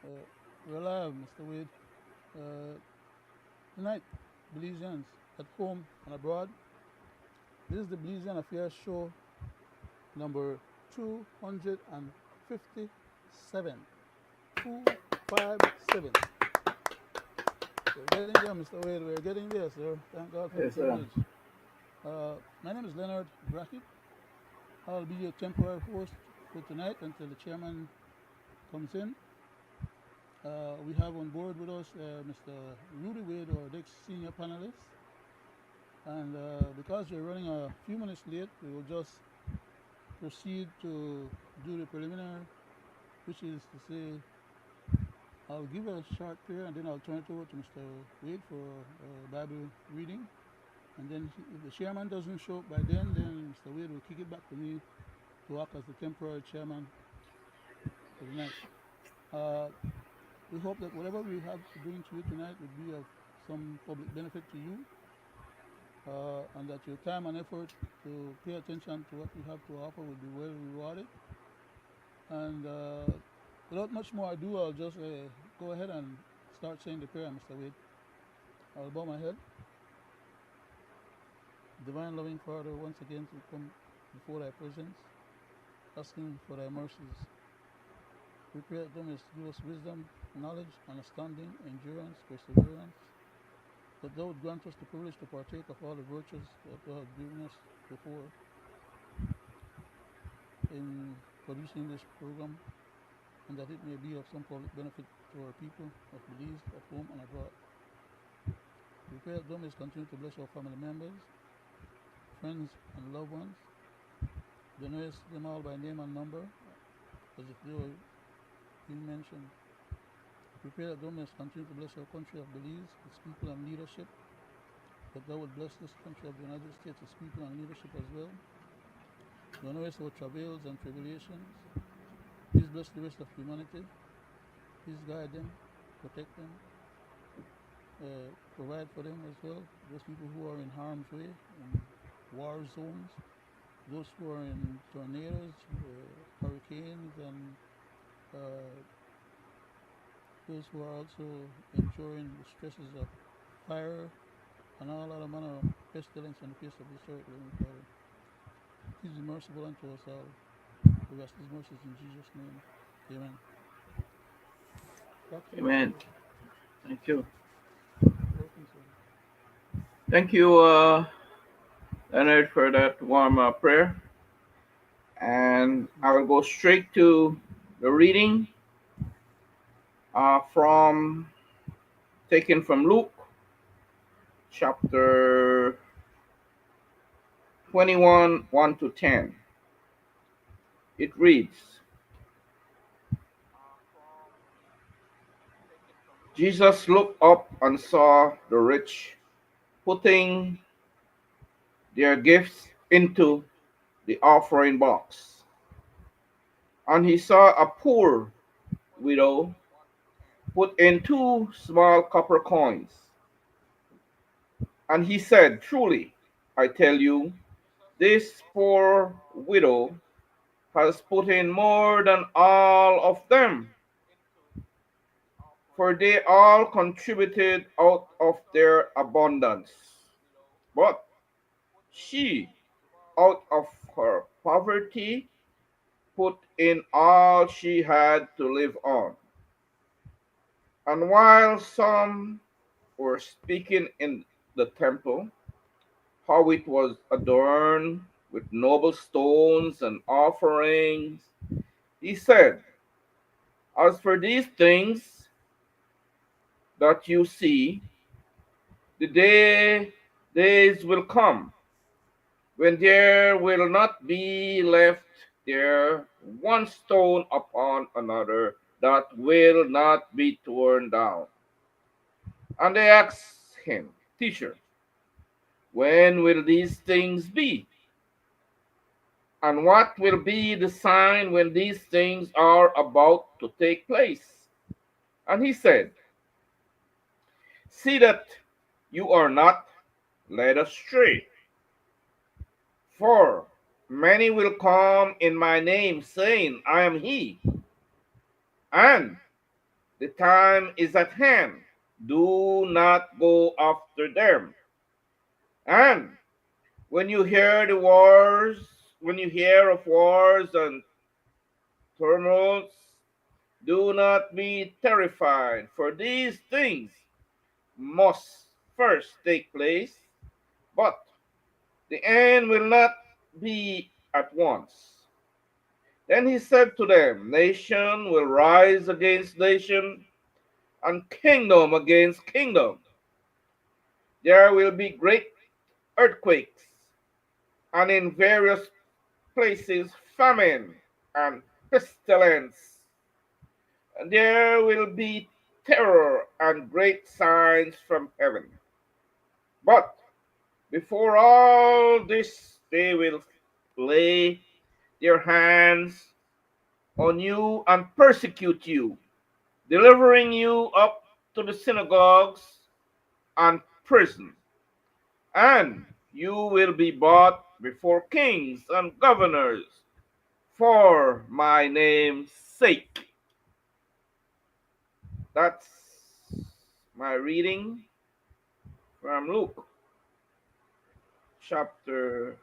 We're live, Mr. Wade. Uh, Tonight, Belizeans at home and abroad. This is the Belizean Affairs Show number 257. 257. We're getting there, Mr. Wade. We're getting there, sir. Thank God for the Yes, sir. privilege. My name is Leonard Brackett. I'll be your temporary host for tonight until the chairman comes in. We have on board with us Mr. Roody Wade, our next senior panelist. And because we're running a few minutes late, we will just proceed to do the preliminary, which is to say, I'll give a short prayer and then I'll turn it over to Mr. Wade for Bible reading. And then if the chairman doesn't show up by then Mr. Wade will kick it back to me to act as the temporary chairman for the night. Uh, we hope that whatever we have to bring to you tonight will be of some public benefit to you, and that your time and effort to pay attention to what we have to offer will be well rewarded. And without much more ado, I'll just go ahead and start saying the prayer, Mr. Wade. I'll bow my head. Divine loving Father, once again to come before thy presence, asking for thy mercies. We pray that thou mayest give us wisdom, knowledge, understanding, endurance, perseverance, that thou would grant us the privilege to partake of all the virtues that thou hast given us before in producing this program, and that it may be of some public benefit to our people of Belize, at home and abroad. We pray that thou mayest continue to bless our family members, friends, and loved ones. Thou knowest them all by name and number, as if they were being mentioned. We pray that thou mayest continue to bless our country of Belize, its people and leadership, that thou would bless this country of the United States, its people and leadership as well. Thou knowest our travails and tribulations. Please bless the rest of humanity. Please guide them, protect them, provide for them as well. Those people who are in harm's way, in war zones, those who are in tornadoes, hurricanes, and uh, those who are also enduring the stresses of fire and all other manner of pestilence on the face of this earth, Heavenly Father. Please be merciful unto us all. We ask these mercies in Jesus' name. Amen. Back to you, Mr. Amen. Wade. Thank you. Welcome, sir. Thank you, Leonard, for that warm prayer. And I will go straight to the reading from taken from Luke chapter 21, 1 to 10. It reads, Jesus looked up and saw the rich putting their gifts into the offering box. And he saw a poor widow put in two small copper coins. And he said, truly, I tell you, this poor widow has put in more than all of them, for they all contributed out of their abundance. But she, out of her poverty, put in all she had to live on. And while some were speaking in the temple, how it was adorned with noble stones and offerings, he said, as for these things that you see, the days will come when there will not be left there one stone upon another that will not be torn down. And they asked him, Teacher, when will these things be? And what will be the sign when these things are about to take place? And he said, see that you are not led astray. For many will come in my name, saying, I am he, and The time is at hand. Do not go after them. And when you hear the wars, when you hear of wars and tumults, do not be terrified, for these things must first take place, but the end will not be at once. Then he said to them, nation will rise against nation, and kingdom against kingdom. There will be great earthquakes, and in various places famine and pestilence. And there will be terror and great signs from heaven. But before all this, they will lay their hands on you and persecute you, delivering you up to the synagogues and prison. And you will be brought before kings and governors for my name's sake. That's my reading from Luke chapter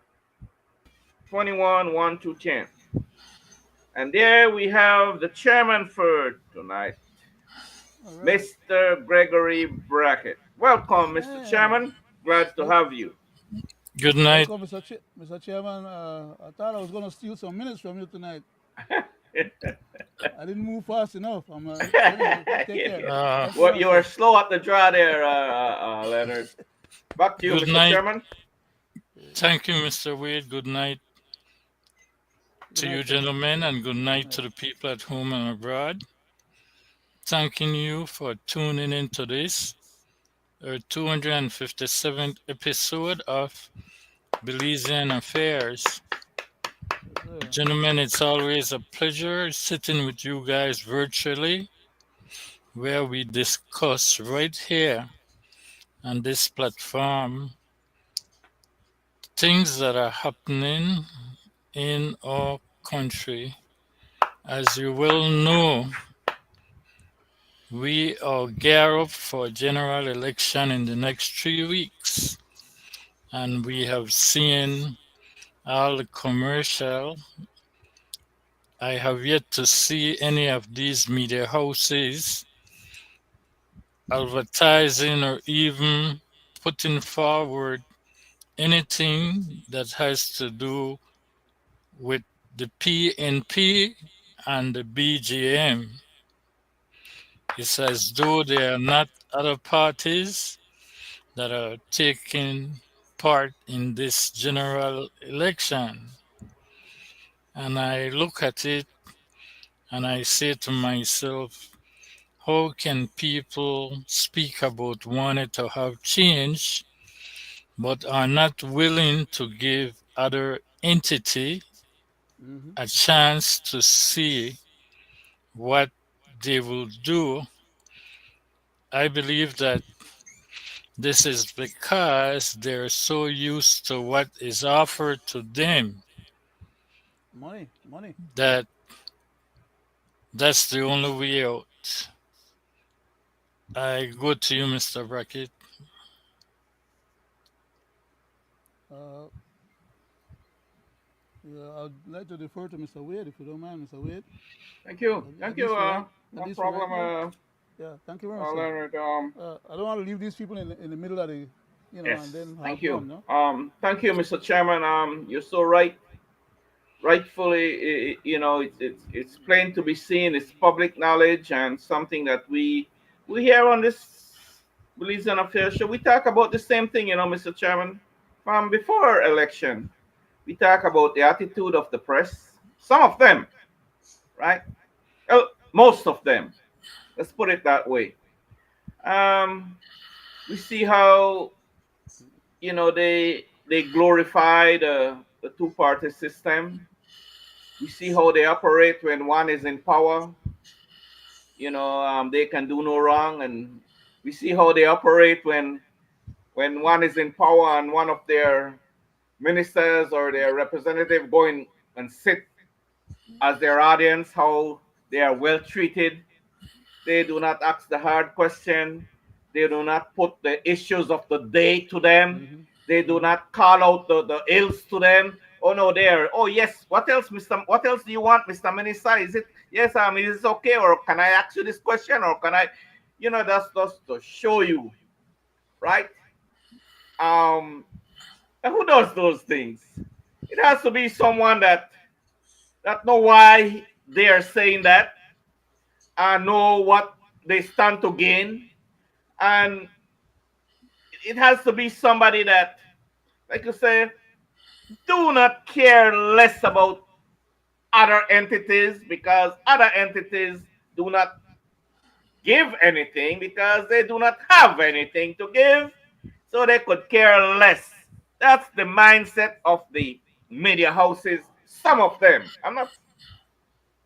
21, 1 to 10. And there we have the chairman for tonight, All right. Mr. Gregory Brackett. Welcome, Mr. Yeah. Chairman. Glad to Well, have you. Good night. welcome, Mr. Chairman. I thought I was going to steal some minutes from you tonight. I didn't move fast enough. Anyway, take care. Uh, Thank you very Well, much, you are sir. slow at the draw there, Leonard. Back to you, good Mr. night. Chairman. Thank you, Mr. Wade. Good night Good to night, you, sir. gentlemen, and good Good night night. to the people at home and abroad. Thanking you for tuning into this, our 257th episode of Belizean Affairs. Yes, sir. Gentlemen, it's always a pleasure sitting with you guys virtually, where we discuss right here on this platform things that are happening in our country. As you well know, we are gear up for general election in the next 3 weeks, and we have seen all the commercial. I have yet to see any of these media houses advertising or even putting forward anything that has to do with the PNP and the BGM. It's as though there are not other parties that are taking part in this general election. And I look at it and I say to myself, how can people speak about wanting to have change but are not willing to give other entity Mm-hmm. a chance to see what they will do? I believe that this is because they're so used to what is offered to them Money, money. that that's the only way out. I go to you, Mr. Brackett. Uh, yeah, I'd like to defer to Mr. Wade, if you don't mind, Mr. Wade. Thank you. At Thank you. least for right, at No least for right problem, now. Yeah, thank you very much, sir. Leonard. I don't want to leave these people in the middle of the, and Yes. then have Thank you. fun, no? Thank you, Mr. Chairman. You're so right. Rightfully, it's plain to be seen. It's public knowledge and something that we hear on this Belizean Affairs show. We talk about the same thing, Mr. Chairman, from before election. We talk about the attitude of the press. Some of them, right? Well, most of them. Let's put it that way. Um, we see how they glorify the two party system. We see how they operate when one is in power. They can do no wrong, and we see how they operate when one is in power and one of their ministers or their representative go in and sit as their audience, how they are well treated. They do not ask the hard question. They do not put the issues of the day to them. Mm-hmm. They do Mm-hmm. not call out the ills to them. Oh no, there. Oh yes. What else, Mister? What else do you want, Mister Minister? Is it yes? Is it okay, or can I ask you this question, or can I? That's just to show you, right? Um, and who does those things? It has to be someone that know why they are saying that, and know what they stand to gain, and it has to be somebody that, like you say, do not care less about other entities, because other entities do not give anything because they do not have anything to give, so they could care less. That's the mindset of the media houses. Some of them. I'm not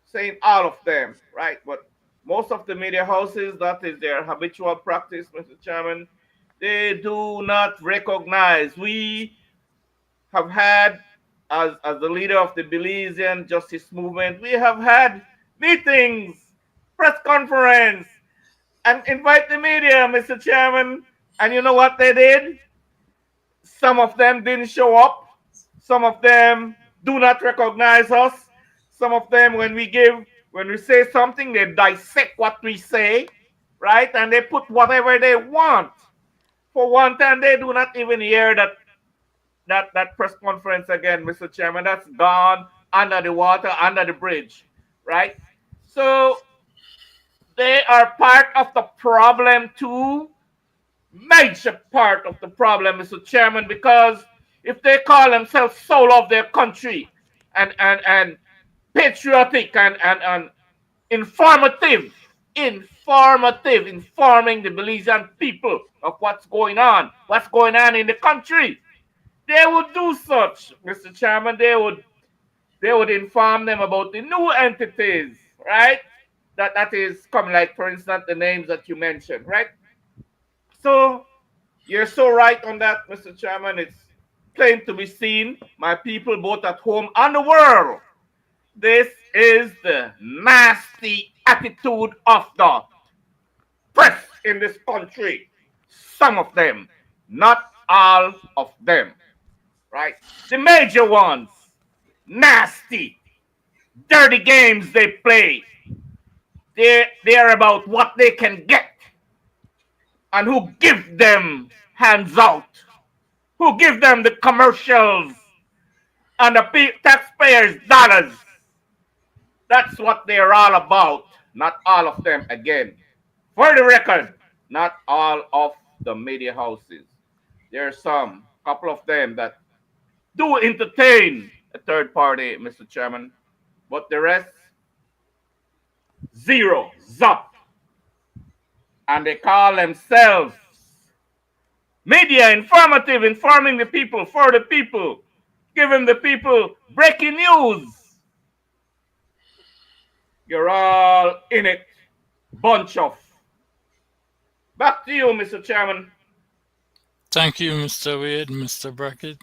saying all of them, right? But most of the media houses, that is their habitual practice, Mr. Chairman. They do not recognize. We have had, as the leader of the Belizean justice movement, we have had meetings, press conference, and invite the media, Mr. Chairman. And you know what they did? Some of them didn't show up. Some of them do not recognize us. Some of them, when we say something, they dissect what we say, right? And they put whatever they want. For one time, they do not even hear that press conference again, Mr. Chairman. That's gone under the water, under the bridge, right? So they are part of the problem too, major part of the problem, Mr. Chairman, because if they call themselves soul of their country and patriotic and informative, informing the Belizean people of what's going on in the country, they would do such, Mr. Chairman. They would inform them about the new entities, right? That is coming, like for instance the names that you mentioned, right? So you're so right on that, Mr. Chairman. It's plain to be seen, my people both at home and the world. This is the nasty attitude of the press in this country. Some of them, not all of them, right? The major ones, nasty, dirty games they play. They're about what they can get and who give them hands out, who give them the commercials and the taxpayers' dollars. That's what they're all about. Not all of them, again. For the record, not all of the media houses. There are some, couple of them that do entertain a third party, Mr. Chairman, but the rest, zero, zop. And they call themselves media informative, informing the people, for the people, giving the people breaking news. You're all in it, bunch of. Back to you, Mr. Chairman. Thank you, Mr. Wade, Mr. Brackett.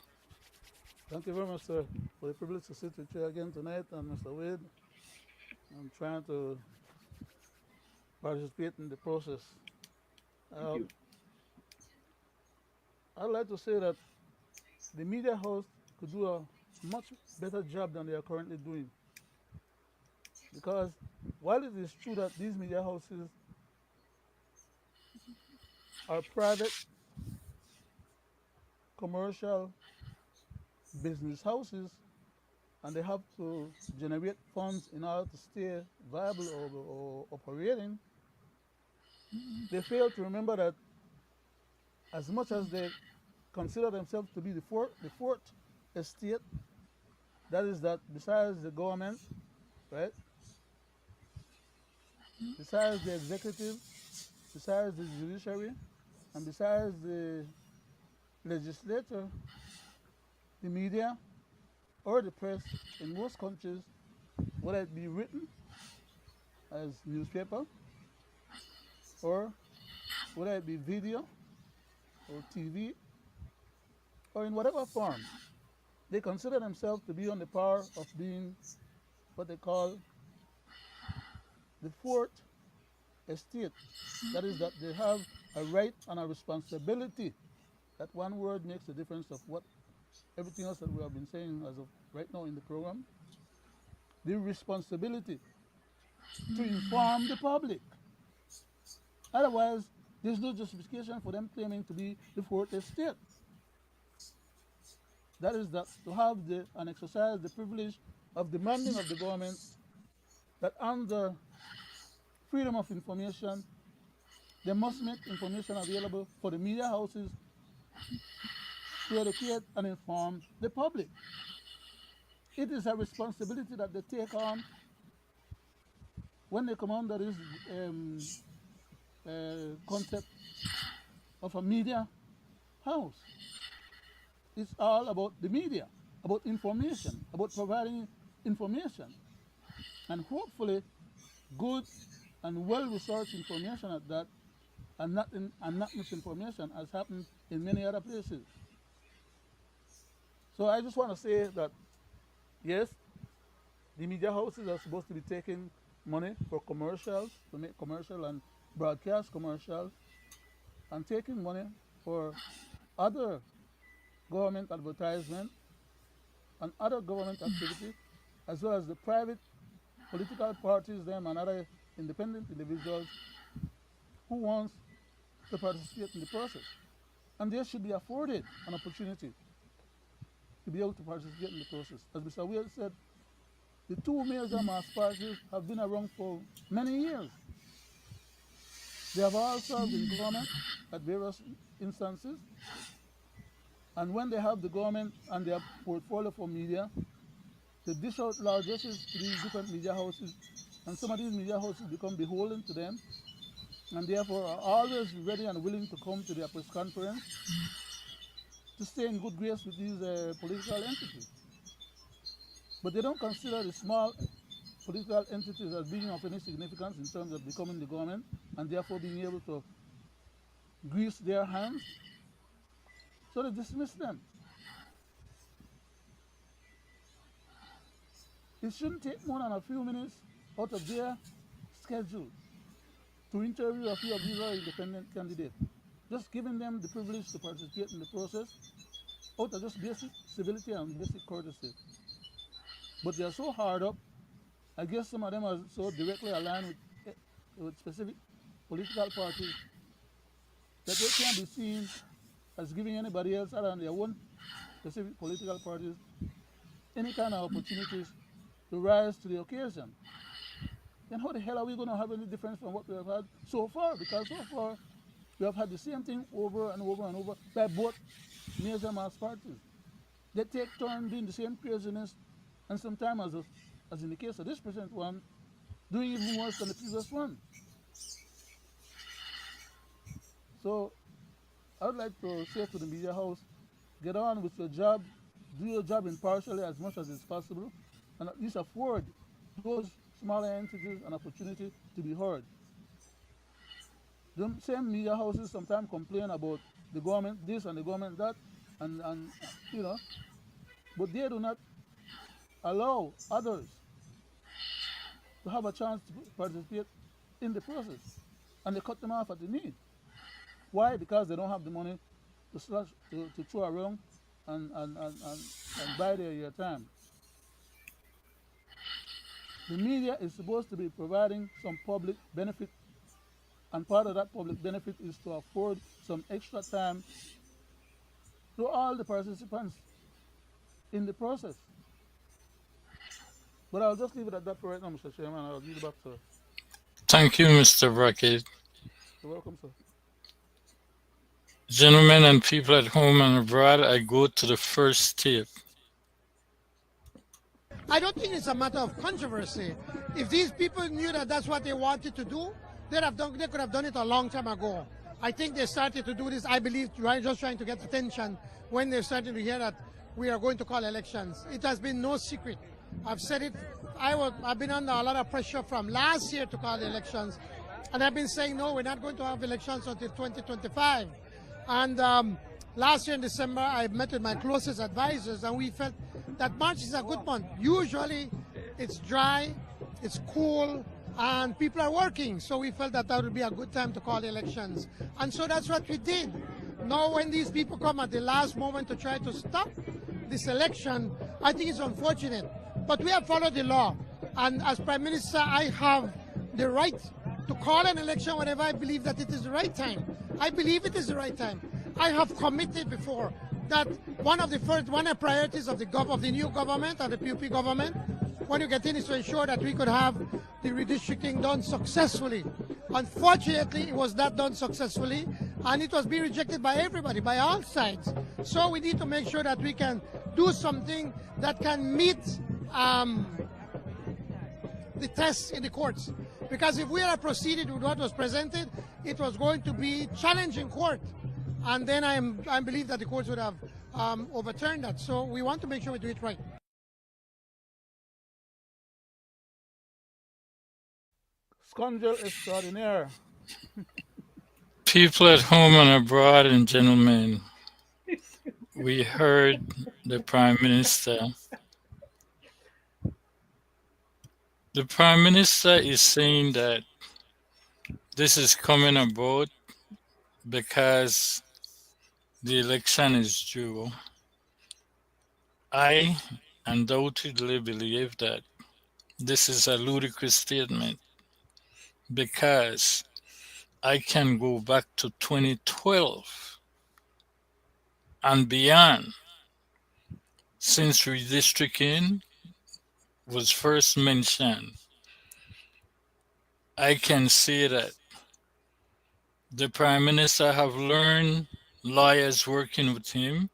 Thank you very much, sir, for the privilege to sit with you again tonight. And Mr. Wade, I'm trying to participate in the process. Thank Uh, you. I'd like to say that the media house could do a much better job than they are currently doing. Because while it is true that these media houses are private, commercial business houses, and they have to generate funds in order to stay viable or operating, they fail to remember that as much as they consider themselves to be the fourth estate, that is that besides the government, right, besides the executive, besides the judiciary, and besides the legislature, the media, or the press in most countries, whether it be written as newspaper or whether it be video or TV or in whatever form, they consider themselves to be on the par of being what they call the fourth a state. That is, that they have a right and a responsibility. That one word makes a difference of what everything else that we have been saying as of right now in the program. The responsibility to inform the public. Otherwise, there's no justification for them claiming to be the fourth estate. That is, that to have and exercise the privilege of demanding of the government that under freedom of information, they must make information available for the media houses to educate and inform the public. It is a responsibility that they take on when they come under this concept of a media house. It's all about the media, about information, about providing information, and hopefully good and well-researched information at that, and not misinformation, as happened in many other places. So I just want to say that yes, the media houses are supposed to be taking money for commercials, to make commercial and broadcast commercials, and taking money for other government advertisement and other government activity, as well as the private political parties, them and other independent individuals who wants to participate in the process. And they should be afforded an opportunity to be able to participate in the process. As Mr. Will said, the two major mass parties have been around for many years. They have all served in government at various instances. And when they have the government and their portfolio for media, they dish out largesses to these different media houses. And some of these media houses become beholden to them, and therefore are always ready and willing to come to their press conference to stay in good grace with these political entities. But they don't consider the small political entities as being of any significance in terms of becoming the government and therefore being able to grease their hands. So they dismiss them. It shouldn't take more than a few minutes out of their schedule to interview a few of these other independent candidates, just giving them the privilege to participate in the process out of just basic civility and basic courtesy. But they are so hard up. I guess some of them are so directly aligned with specific political parties that they can't be seen as giving anybody else other than their own specific political parties any kind of opportunities to rise to the occasion. Then how the hell are we going to have any difference from what we have had so far? Because so far, we have had the same thing over and over and over by both major mass parties. They take turns doing the same craziness, and sometimes, as in the case of this present one, doing even worse than the previous one. So I would like to say to the media house, get on with your job, do your job impartially as much as is possible, and at least afford those smaller entities an opportunity to be heard. The same media houses sometimes complain about the government this and the government that, and you know, but they do not allow others to have a chance to participate in the process, and they cut them off at the knee. Why? Because they don't have the money to throw around and buy their time. The media is supposed to be providing some public benefit, and part of that public benefit is to afford some extra time to all the participants in the process. But I'll just leave it at that for right now, Mr. Chairman. I'll give it back to. Thank you, Mr. Brackett. You're welcome, sir. Gentlemen and people at home and abroad, I go to the first tape. I don't think it's a matter of controversy. If these people knew that that's what they wanted to do, they could have done it a long time ago. I think they started to do this, I believe, just trying to get attention when they're starting to hear that we are going to call elections. It has been no secret. I've said it. I've been under a lot of pressure from last year to call the elections, and I've been saying, no, we're not going to have elections until 2025. And last year in December, I met with my closest advisors, and we felt that March is a good month. Usually, it's dry, it's cool, and people are working. So we felt that that would be a good time to call elections. And so that's what we did. Now, when these people come at the last moment to try to stop this election, I think it's unfortunate. But we have followed the law. And as Prime Minister, I have the right to call an election whenever I believe that it is the right time. I believe it is the right time. I have committed before that one of the priorities of the new government, or the PUP government, when you get in, is to ensure that we could have the redistricting done successfully. Unfortunately, it was not done successfully, and it was being rejected by everybody, by all sides. So we need to make sure that we can do something that can meet the tests in the courts. Because if we had proceeded with what was presented, it was going to be challenging court. And then I believe that the courts would have overturned that. So we want to make sure we do it right. Scoundrel extraordinaire. People at home and abroad and gentlemen, we heard the Prime Minister. The Prime Minister is saying that this is coming about because the election is due. I undoubtedly believe that this is a ludicrous statement because I can go back to 2012 and beyond since redistricting was first mentioned. I can say that the Prime Minister have learned lawyers working with him,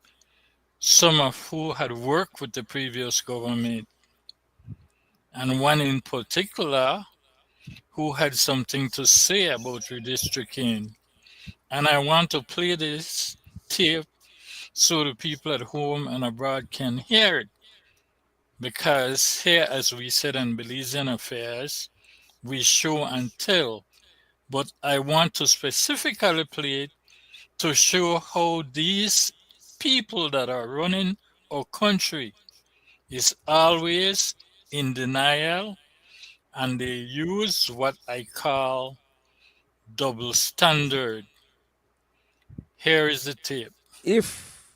some of who had worked with the previous government, and one in particular who had something to say about redistricting. And I want to play this tape so the people at home and abroad can hear it. Because here, as we said in Belizean affairs, we show and tell. But I want to specifically play it to show how these people that are running our country is always in denial, and they use what I call double standard. Here is the tape. If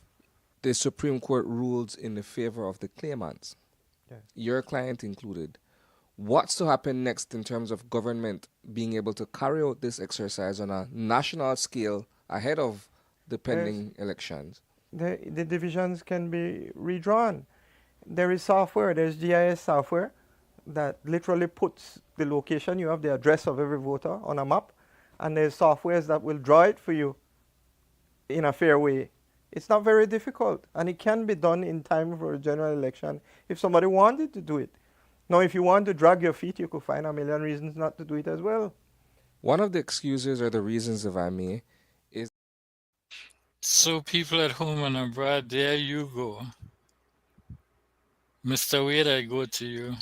the Supreme Court rules in the favor of the claimants, Yes. your client included, what's to happen next in terms of government being able to carry out this exercise on a national scale ahead of the pending elections? The divisions can be redrawn. There is software, there's GIS software that literally puts the location, you have the address of every voter on a map, and there's softwares that will draw it for you in a fair way. It's not very difficult, and it can be done in time for a general election if somebody wanted to do it. Now, if you want to drag your feet, you could find a million reasons not to do it as well. One of the excuses or the reasons, if I may, is So, people at home and abroad, there you go. Mr. Wade, I go to you.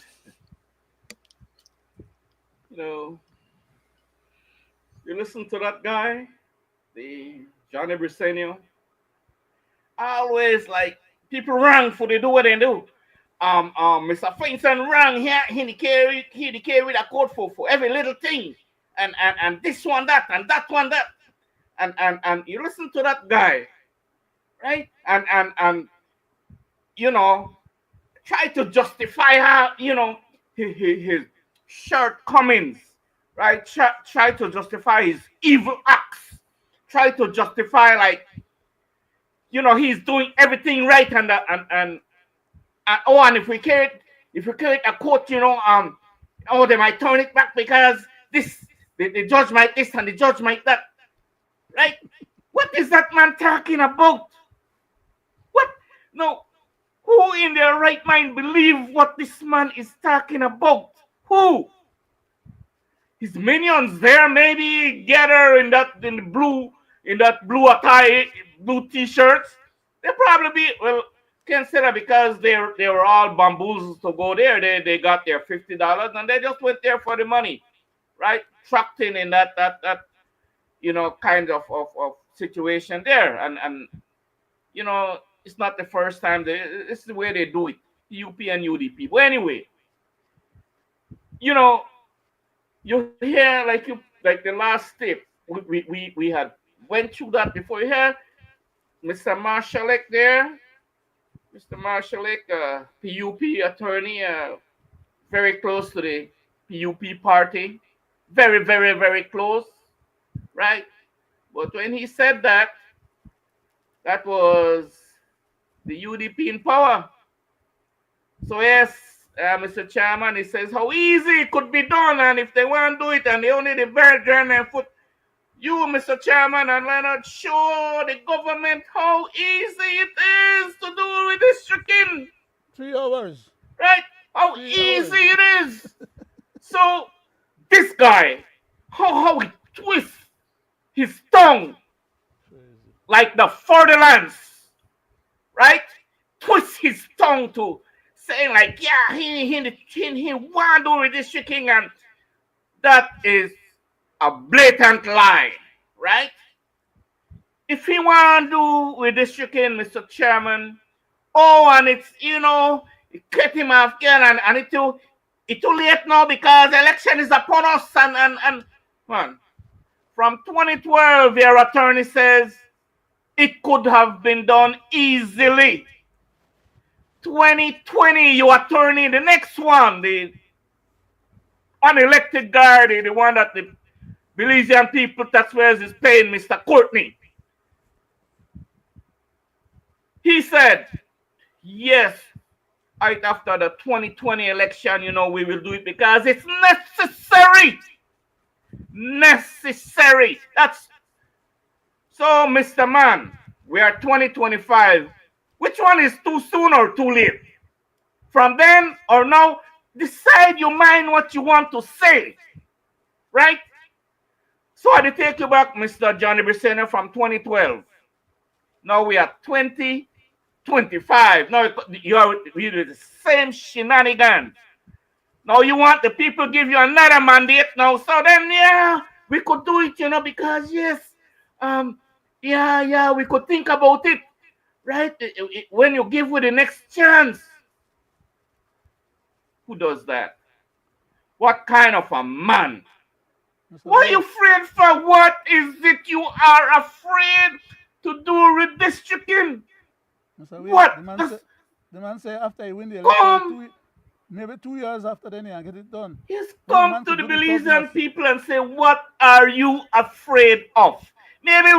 You know, you listen to that guy, the Johnny Briseño. Always like people run for they do what they do. Mr. Feinstein rang here, he carry a code for every little thing. And this one that and that one that. And you listen to that guy, right? And you know, try to justify how, you know, his shortcomings, right? Try to justify his evil acts. Try to justify like, you know, he's doing everything right and oh, and if we carry a court, you know, oh, they might turn it back because this the judge might this and the judge might that, right? What is that man talking about? What? No, who in their right mind believe what this man is talking about? Who? His minions there maybe gather in that blue attire, blue t-shirts. They probably be well consider because they were all bamboozled to go there. They got their $50 and they just went there for the money, right? Trapped in that you know kind of situation there. And you know it's not the first time it's the way they do it. UP and UDP. But anyway, you know, You hear like the last step. We had went through that before. You hear Mr. Marshalek there, Mr. Marshalek, PUP attorney, very close to the PUP party, very very close, right? But when he said that, that was the UDP in power. So yes, Mr. Chairman, he says how easy it could be done, and if they want to do it, and they only the Virgin and foot, you, Mr. Chairman, and Leonard, show the government how easy it is to do redistricting, 3 hours. right? How 3 hours. easy it is. So this guy, how he twists his tongue Crazy. like the Ferdinands, right? Twist his tongue to saying like, yeah, he want to do redistricting, and that is a blatant lie, right? If he want to do redistricting, Mr. Chairman, oh, and it's, it cut him off again, and it too late now because election is upon us, and man, from 2012, their attorney says it could have been done easily. 2020, your attorney, the next one, the unelected guy, the one that the Belizean people taxpayers is paying, Mr. Courtney. He said, yes, right after the 2020 election, we will do it because it's necessary. Necessary. That's so, Mr. Man, we are 2025. Which one is too soon or too late? From then or now, decide your mind what you want to say, right? So I take you back, Mr. Johnny Brissena, from 2012. Now we are 2025. Now you are the same shenanigans. Now you want the people give you another mandate now. So then, yeah, we could do it, because yes, yeah, we could think about it, right? When you give with the next chance. Who does that? What kind of a man? Mr. What are you Wade, afraid for? What is it you are afraid to do redistricting? Mr. Wade, What? Just the man say after he win the election, come. maybe 2 years after then he get it done. Just Then the come man to could the do the talking Belizean of people and say, what are you afraid of? Maybe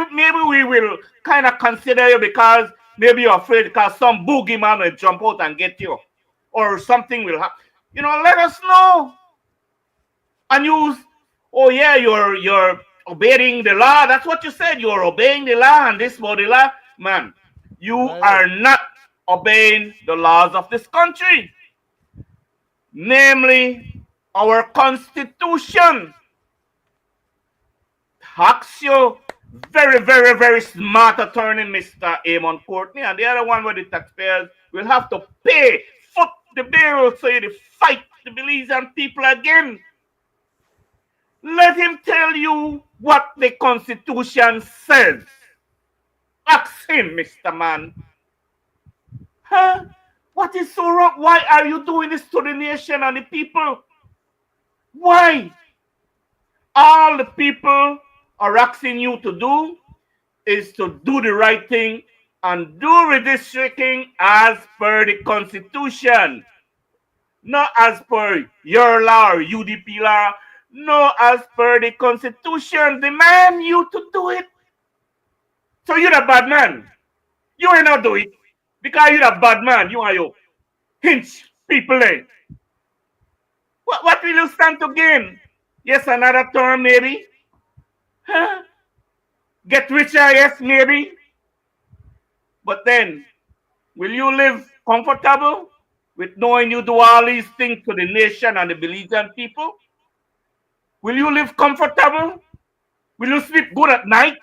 we will kind of consider you because maybe you're afraid because some boogeyman will jump out and get you, or something will happen. Let us know. And you, oh yeah, you're obeying the law. That's what you said. You're obeying the law, and this body law, man. You violate. are not obeying the laws of this country, namely our constitution. Taxio, very smart attorney, Mr. Amon Courtney, and the other one where the taxpayers will have to pay, foot the bill, so you fight the Belizean people again. Let him tell you what the Constitution says. Ask him, Mr. Man. Huh? What is so wrong? Why are you doing this to the nation and the people? Why? All the people are asking you to do is to do the right thing and do redistricting as per the Constitution. Not as per your law or UDP law. No, as per the Constitution. Demand you to do it. So you're a bad man. You ain't not do it. Because you're a bad man. You are your hinch people. What will you stand to gain? Yes, another term maybe. Huh? Get richer, yes, maybe. But then, will you live comfortable with knowing you do all these things to the nation and the Belizean people? Will you live comfortable? Will you sleep good at night?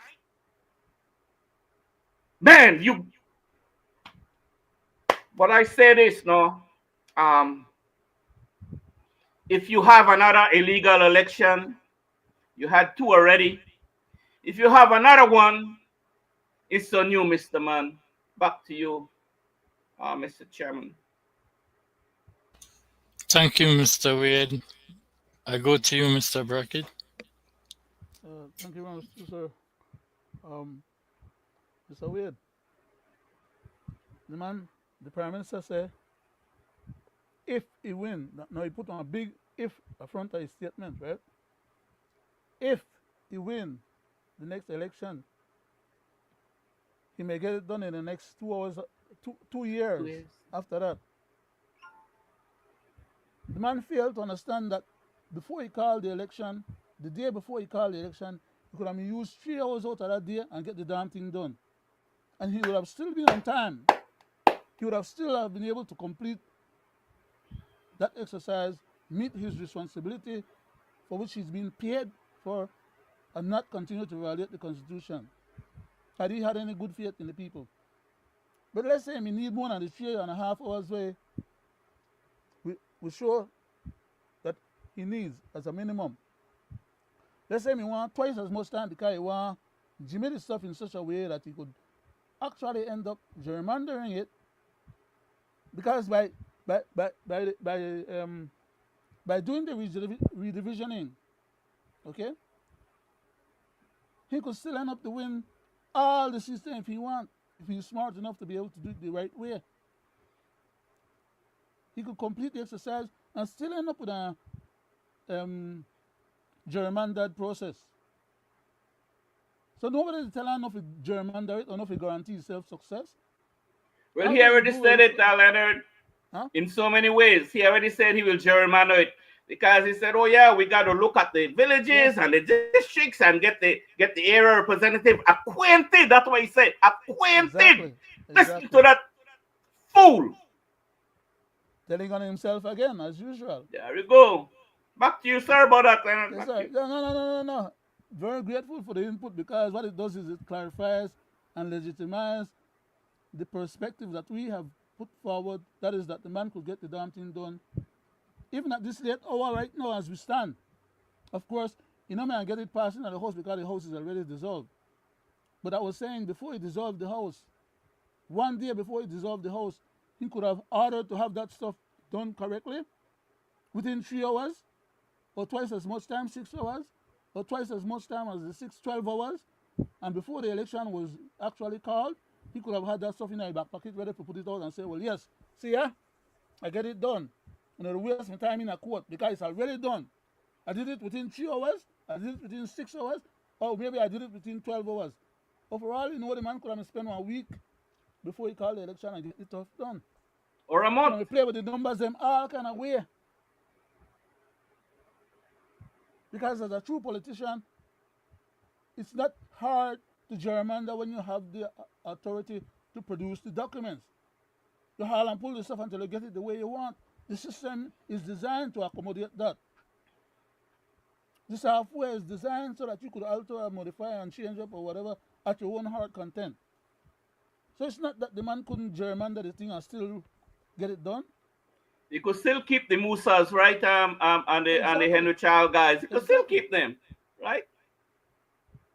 Man, but I say this, no. Um, if you have another illegal election, you had two already. If you have another one, it's on you, Mr. Man. Back to you, Mr. Chairman. Thank you, Mr. Wade. I go to you, Mr. Brackett. Thank you very much, sir. Um, Mr. Wade, the man, the Prime Minister said, if he win, now he put on a big if front of his statement, right? If he win the next election, he may get it done in the next 2 hours, 2 years after that. The man failed to understand that before he called the election, the day before he called the election, he could have used 3 hours out of that day and get the damn thing done. And he would have still been on time. He would have still have been able to complete that exercise, meet his responsibility for which he's been paid for, and not continue to violate the Constitution, had he had any good faith in the people. But let's say we need more than the 3.5 hours way we show that he needs as a minimum. Let's say we want twice as much time because he want Jimmy the stuff in such a way that he could actually end up gerrymandering it, because by doing the redivisioning, okay, he could still end up to win all the system if he want, if he's smart enough to be able to do it the right way. He could complete the exercise and still end up with a gerrymandered process. So nobody is telling enough gerrymander it or enough guarantees self-success. Well, he already said it, Leonard, in so many ways. He already said he will gerrymander it, because he said, "Oh yeah, we got to look at the villages and the districts and get the area representative acquainted." That's what he said. Acquainted. Listen to that fool. Telling on himself again, as usual. There we go. Back to you, sir, about that, Leonard. Yes, sir. No. Very grateful for the input, because what it does is it clarifies and legitimizes the perspective that we have put forward. That is that the man could get the damn thing done, even at this late hour right now as we stand. Of course, man get it passed into the house because the house is already dissolved. But I was saying, before he dissolved the house, one day before he dissolved the house, he could have ordered to have that stuff done correctly within 3 hours, or twice as much time, 6 hours, or twice as much time as the 12 hours. And before the election was actually called, he could have had that stuff in his back pocket ready to put it out and say, well, yes, see ya, I get it done. And I'll waste my time in a court because it's already done. I did it within 3 hours, I did it within 6 hours, or maybe I did it within 12 hours. Overall, the man could have spent 1 week before he called the election and get it stuff done. Or a month. We play with the numbers them all kind of way. Because as a true politician, it's not hard to gerrymander when you have the authority to produce the documents. You haul and pull the stuff until you get it the way you want. The system is designed to accommodate that. The software is designed so that you could alter or modify and change up or whatever at your own heart content. So it's not that the man couldn't gerrymander the thing and still get it done. You could still keep the Musas, right? And the Henry Child guys. You could still keep them, right?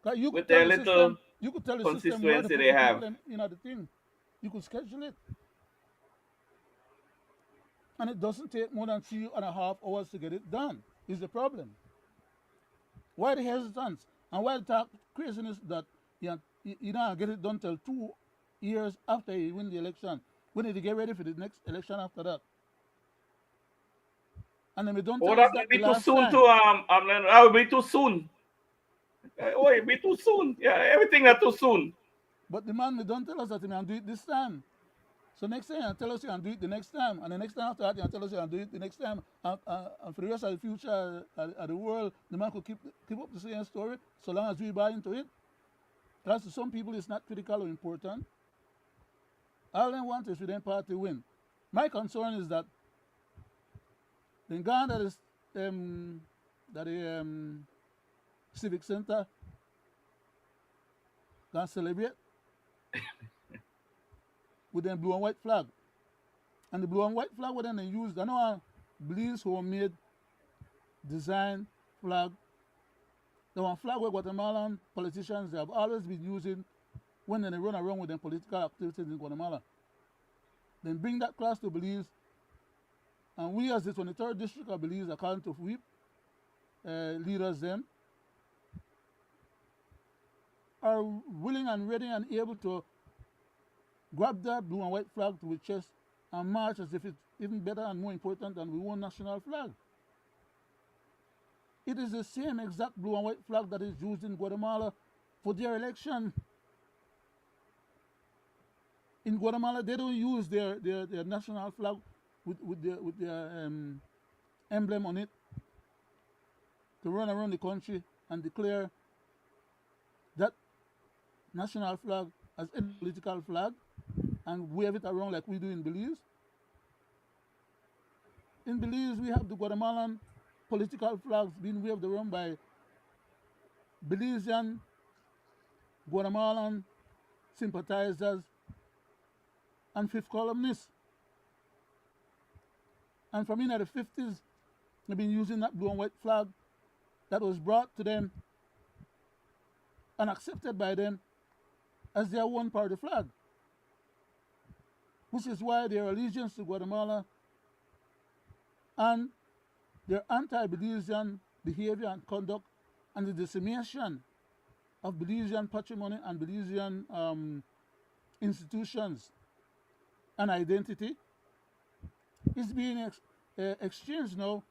With their little you could tell the consistency system they have. The thing. You could schedule it. And it doesn't take more than 3.5 hours to get it done, is the problem. Why the hesitance? And why the talk craziness that you don't get it done till 2 years after you win the election? We need to get ready for the next election after that. And then we don't tell us that be too soon that would be too soon. Oh, it'd be too soon. Yeah, everything is too soon. But the man, we don't tell us that he can do it this time. So next time you tell us you can do it the next time, and the next time after that you tell us you can do it the next time, and for the rest of the future of the world, the man could keep up the same story so long as we buy into it. Because to some people it's not critical or important. All they want is for them party win. My concern is that in Ghana that is civic center can celebrate with them blue and white flag. And the blue and white flag what they use, I know a Belize homemade design flag. The one flag where Guatemalan politicians they have always been using when they run around with their political activities in Guatemala. Then bring that class to Belize, and we as the 23rd district of Belize, according to WEEP, leaders them are willing and ready and able to grab that blue and white flag to the chest and march as if it's even better and more important than we own national flag. It is the same exact blue and white flag that is used in Guatemala for their election. In Guatemala, they don't use their national flag with their emblem on it to run around the country and declare that national flag as a political flag and wave it around like we do in Belize. In Belize, we have the Guatemalan political flags being waved around by Belizean Guatemalan sympathizers and fifth columnists. And from in the 50s, they've been using that blue and white flag that was brought to them and accepted by them as their one party flag, which is why their allegiance to Guatemala and their anti-Belizean behavior and conduct and the decimation of Belizean patrimony and Belizean institutions and identity is being exchanged now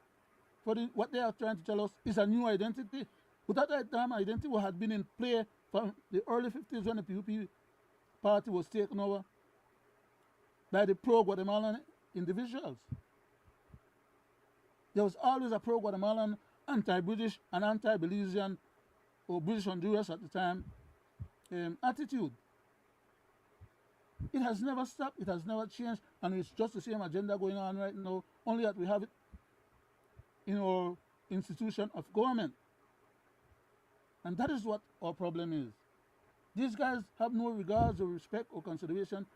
for what they are trying to tell us is a new identity. But that time identity had been in play from the early 50s when the PUP party was taken over by the pro-Guatemalan individuals. There was always a pro-Guatemalan, anti-British and anti-Belizean or British Honduras at the time attitude. It has never stopped, it has never changed, and it's just the same agenda going on right now, only that we have it in our institution of government. And that is what our problem is. These guys have no regards or respect or consideration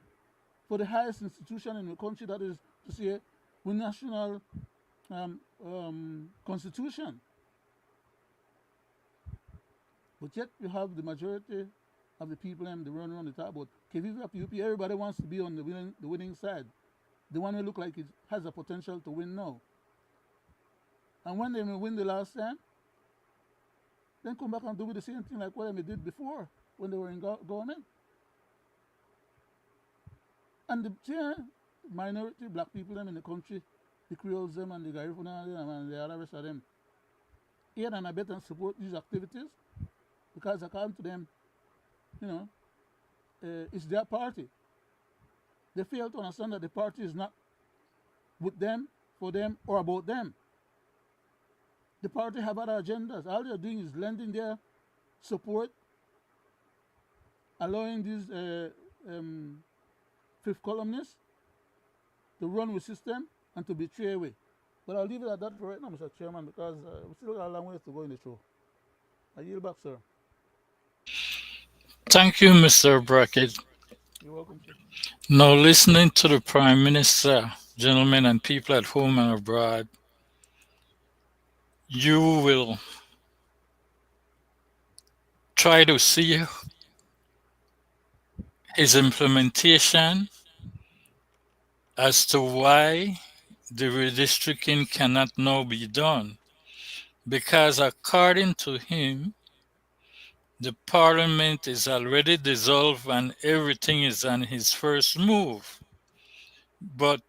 for the highest institution in the country, that is to say, the national constitution. But yet you have the majority of the people and the run around the top about KVP, PUP, everybody wants to be on the winning side. The one who look like it has a potential to win now. And when they may win the last time, then come back and do the same thing like what they did before when they were in government. And the minority black people them in the country, the Creoles them and the Garifuna and the other rest of them, aid and abet and support these activities because according to them, it's their party. They fail to understand that the party is not with them, for them, or about them. The party have other agendas. All they're doing is lending their support, allowing these fifth columnists to run with system and to betray away. But I'll leave it at that for right now, Mr. Chairman, because we still got a long ways to go in the show. I yield back, sir. Thank you, Mr. Brackett. You're welcome, sir. Now, listening to the Prime Minister, gentlemen and people at home and abroad, you will try to see his implementation as to why the redistricting cannot now be done. Because according to him, the parliament is already dissolved and everything is on his first move. But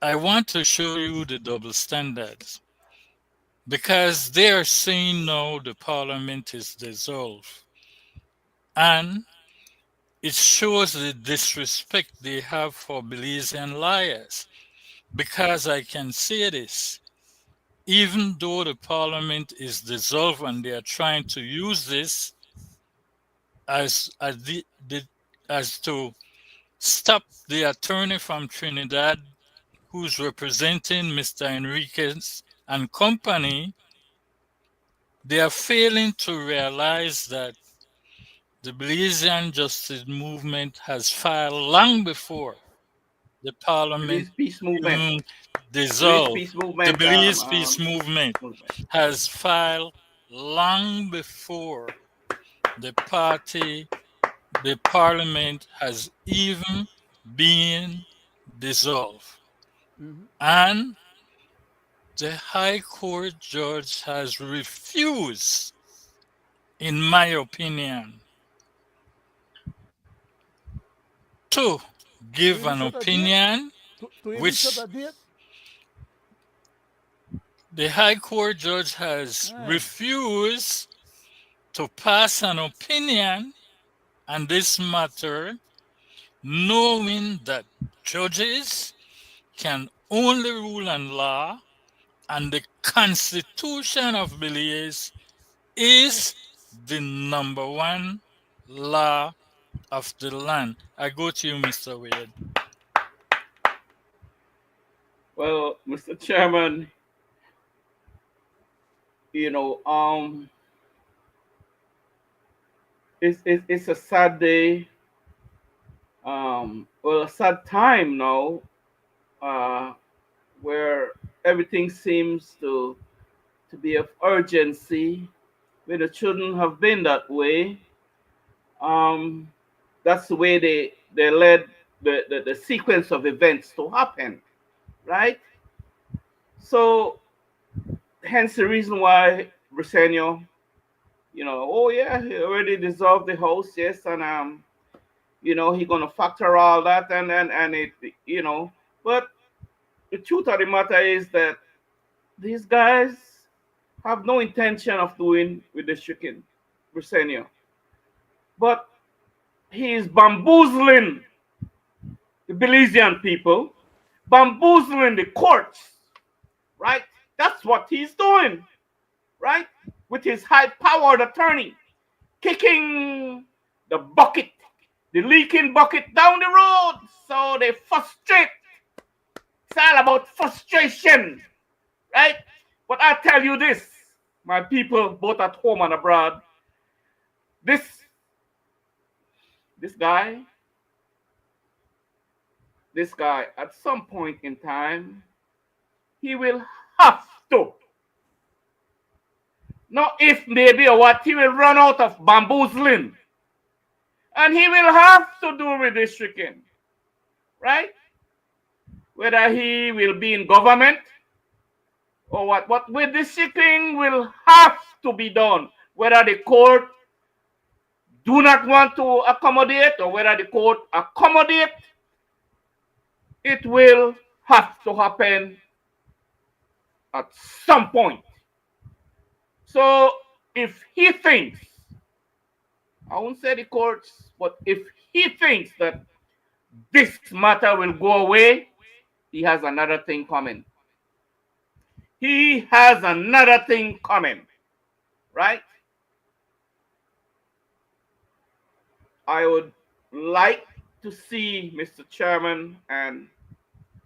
I want to show you the double standards. Because they are saying now the parliament is dissolved. And it shows the disrespect they have for Belizean liars. Because I can say this, even though the parliament is dissolved and they are trying to use this as to stop the attorney from Trinidad who's representing Mr. Enriquez and company, they are failing to realize that the Belizean justice movement has filed long before the parliament Belize Peace Movement. Belize dissolved. Peace The Movement. Belize Peace Movement has filed long before the parliament has even been dissolved. Mm-hmm. And the High Court judge has refused, in my opinion, to To give even an set a date? opinion To even set which a date? the High Court judge has Man, refused to pass an opinion on this matter, knowing that judges can only rule on law and the Constitution of Belize is the number one law of the land. I go to you, Mr. Wade. Well, Mr. Chairman, it's a sad day. Well, a sad time now, uh, where everything seems to be of urgency. When it shouldn't have been that way. Um, that's the way they led the sequence of events to happen, right? So hence the reason why Briseño, oh yeah, he already dissolved the house, yes, and he gonna factor all that and it, but the truth of the matter is that these guys have no intention of doing with the stricken Briseño, but he is bamboozling the Belizean people, bamboozling the courts, right? That's what he's doing, right? With his high powered attorney, kicking the bucket, the leaking bucket down the road. So they frustrate. It's all about frustration, right? But I tell you this, my people, both at home and abroad, this this guy, this guy, at some point in time, he will have to. Not if maybe or what, he will run out of bamboozling. And he will have to do redistricting, right? Whether he will be in government or what redistricting will have to be done. Whether the court do not want to accommodate or whether the court accommodate, it will have to happen at some point. So if he thinks, I won't say the courts, but if he thinks that this matter will go away, he has another thing coming. He has another thing coming, right? I would like to see Mr. Chairman and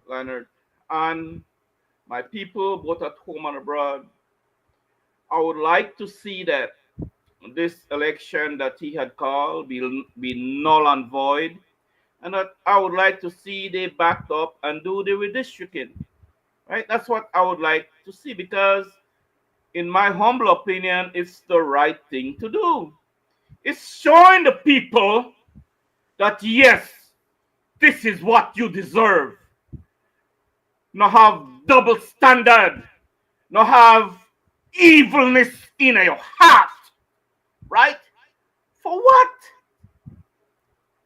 Leonard and my people, both at home and abroad. I would like to see that this election that he had called be null and void, and that I would like to see they backed up and do the redistricting. Right? That's what I would like to see because, in my humble opinion, it's the right thing to do. It's showing the people that yes, this is what you deserve. Not have double standard, not have evilness in your heart, right? For what?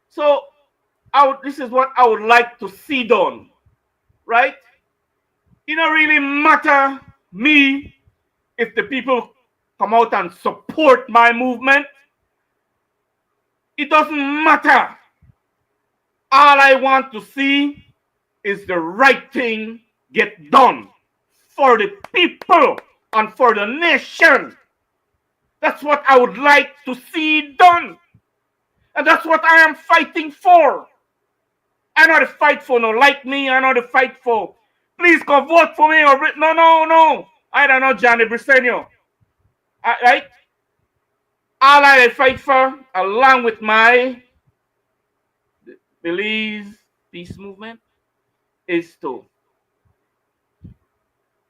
So, this is what I would like to see done, right? It don't really matter me if the people come out and support my movement. It doesn't matter. All I want to see is the right thing get done for the people and for the nation. That's what I would like to see done. And that's what I am fighting for. I know the fight for no like me. I know the fight for please come vote for me or no. I don't know Johnny Briseño. Right? All I fight for, along with my Belize peace movement, is to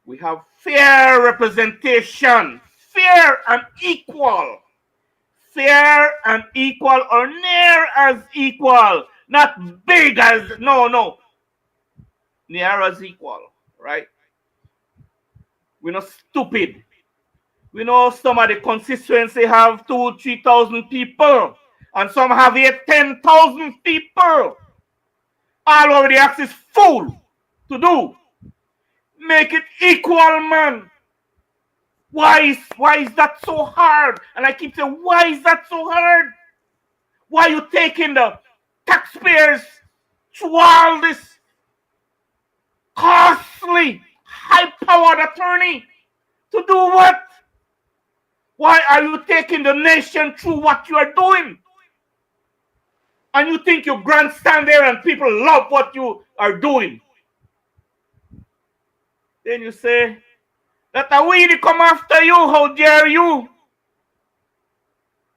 we have fair representation, fair and equal, or near as equal, not big as no, near as equal, right? We're not stupid. We know some of the constituency have 2,000, 3,000 people, and some have here 10,000 people. All over the axis full to do. Make it equal, man. Why is that so hard? And I keep saying, why is that so hard? Why are you taking the taxpayers through all this costly, high-powered attorney to do what? Why are you taking the nation through what you are doing? And you think you grandstand there and people love what you are doing. Then you say, that a weedy come after you, how dare you?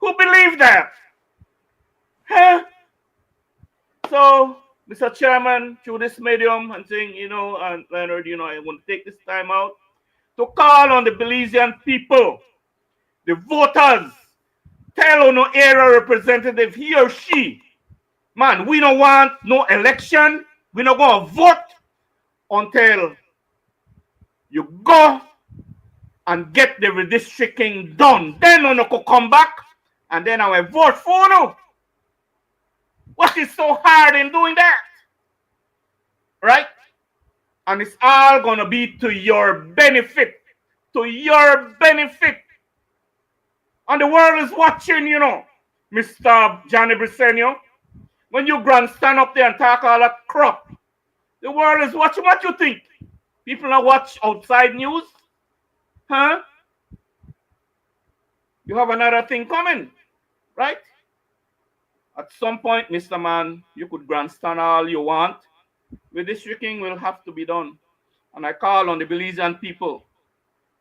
Who believe that? Huh? So, Mr. Chairman, through this medium, I'm saying, and Leonard, I want to take this time out to call on the Belizean people, the voters, tell on no area representative, he or she, man, we don't want no election. We're not going to vote until you go and get the redistricting done. Then on could come back and then I will vote for you. What is so hard in doing that? Right? And it's all going to be to your benefit. To your benefit. And the world is watching, Mr. Johnny Briseño. When you stand up there and talk all that crap, the world is watching. What you think? People not watch outside news? Huh? You have another thing coming, right? At some point, Mr. Man, you could grandstand all you want. Redistricting will have to be done. And I call on the Belizean people.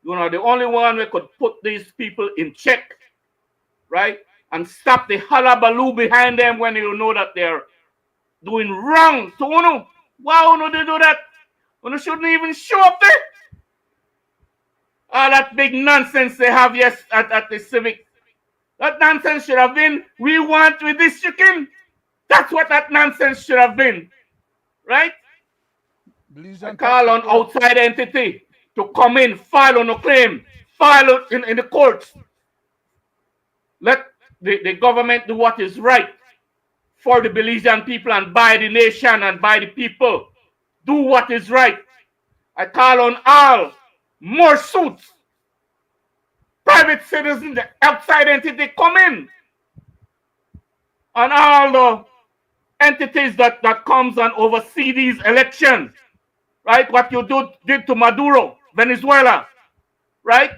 The only one who could put these people in check, right? And stop the hullabaloo behind them when you know that they're doing wrong. So, why would they do that? You shouldn't even show up there. All that big nonsense they have, yes, at the civic. That nonsense should have been, we want redistricting. That's what that nonsense should have been. Right? I call on outside entity to come in, file on a claim, file in the courts. Let the government do what is right for the Belizean people and by the nation and by the people. Do what is right. I call on all more suits. Private citizens, the outside entity come in. And all the entities that comes and oversee these elections. Right? What you did to Maduro, Venezuela. Right?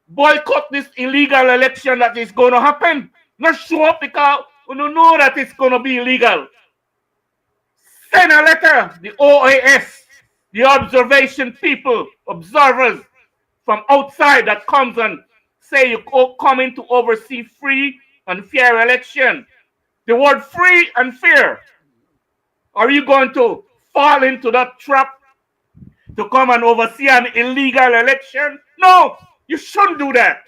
Boycott this illegal election that is going to happen. Not show up because you know that it's going to be illegal. Send a letter, the OAS, the observation people, observers from outside that comes and say you come in to oversee free and fair election. The word free and fair. Are you going to fall into that trap to come and oversee an illegal election? No, you shouldn't do that.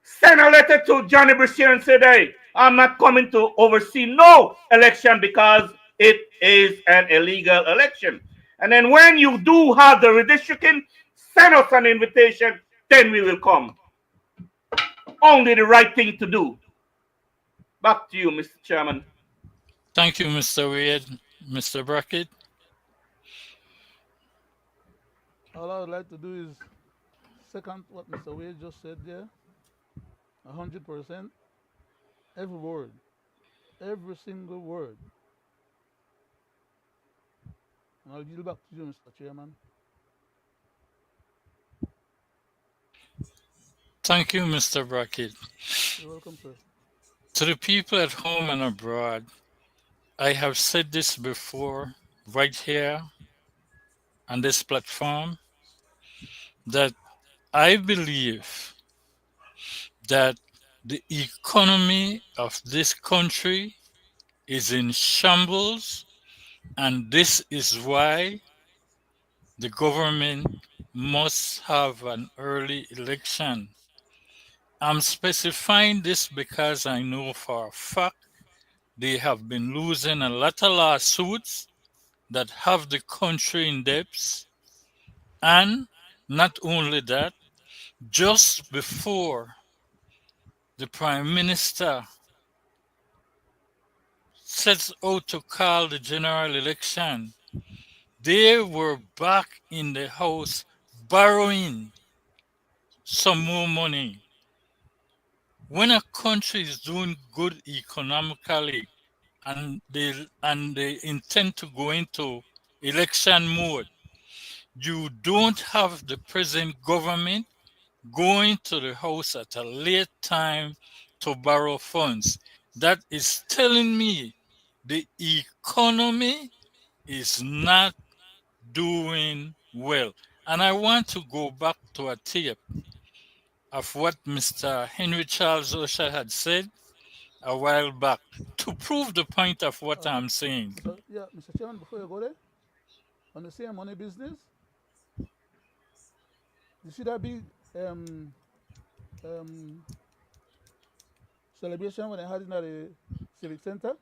Send a letter to Johnny Briseño and say, hey, I'm not coming to oversee no election because it is an illegal election. And then when you do have the redistricting, send us an invitation, then we will come. Only the right thing to do. Back to you, Mr. Chairman. Thank you, Mr. Wade. Mr. Brackett? All I would like to do is second what Mr. Wade just said there. 100%. Every word. Every single word. And I'll yield back to you, Mr. Chairman. Thank you, Mr. Brackett. You're welcome, sir. To the people at home and abroad, I have said this before, right here on this platform, that I believe that the economy of this country is in shambles, and this is why the government must have an early election. I'm specifying this because I know for a fact they have been losing a lot of lawsuits that have the country in debts, and Not only that, just before the Prime Minister sets out to call the general election, they were back in the house borrowing some more money. When a country is doing good economically and they intend to go into election mode, you don't have the present government going to the house at a late time to borrow funds. That is telling me the economy is not doing well. And I want to go back to a tape of what Mr. Henry Charles Osha had said a while back to prove the point of what I'm saying. Yeah, Mr. Chairman, before you go there, on the same money business, you see that big um, um, celebration when they had it at the civic center?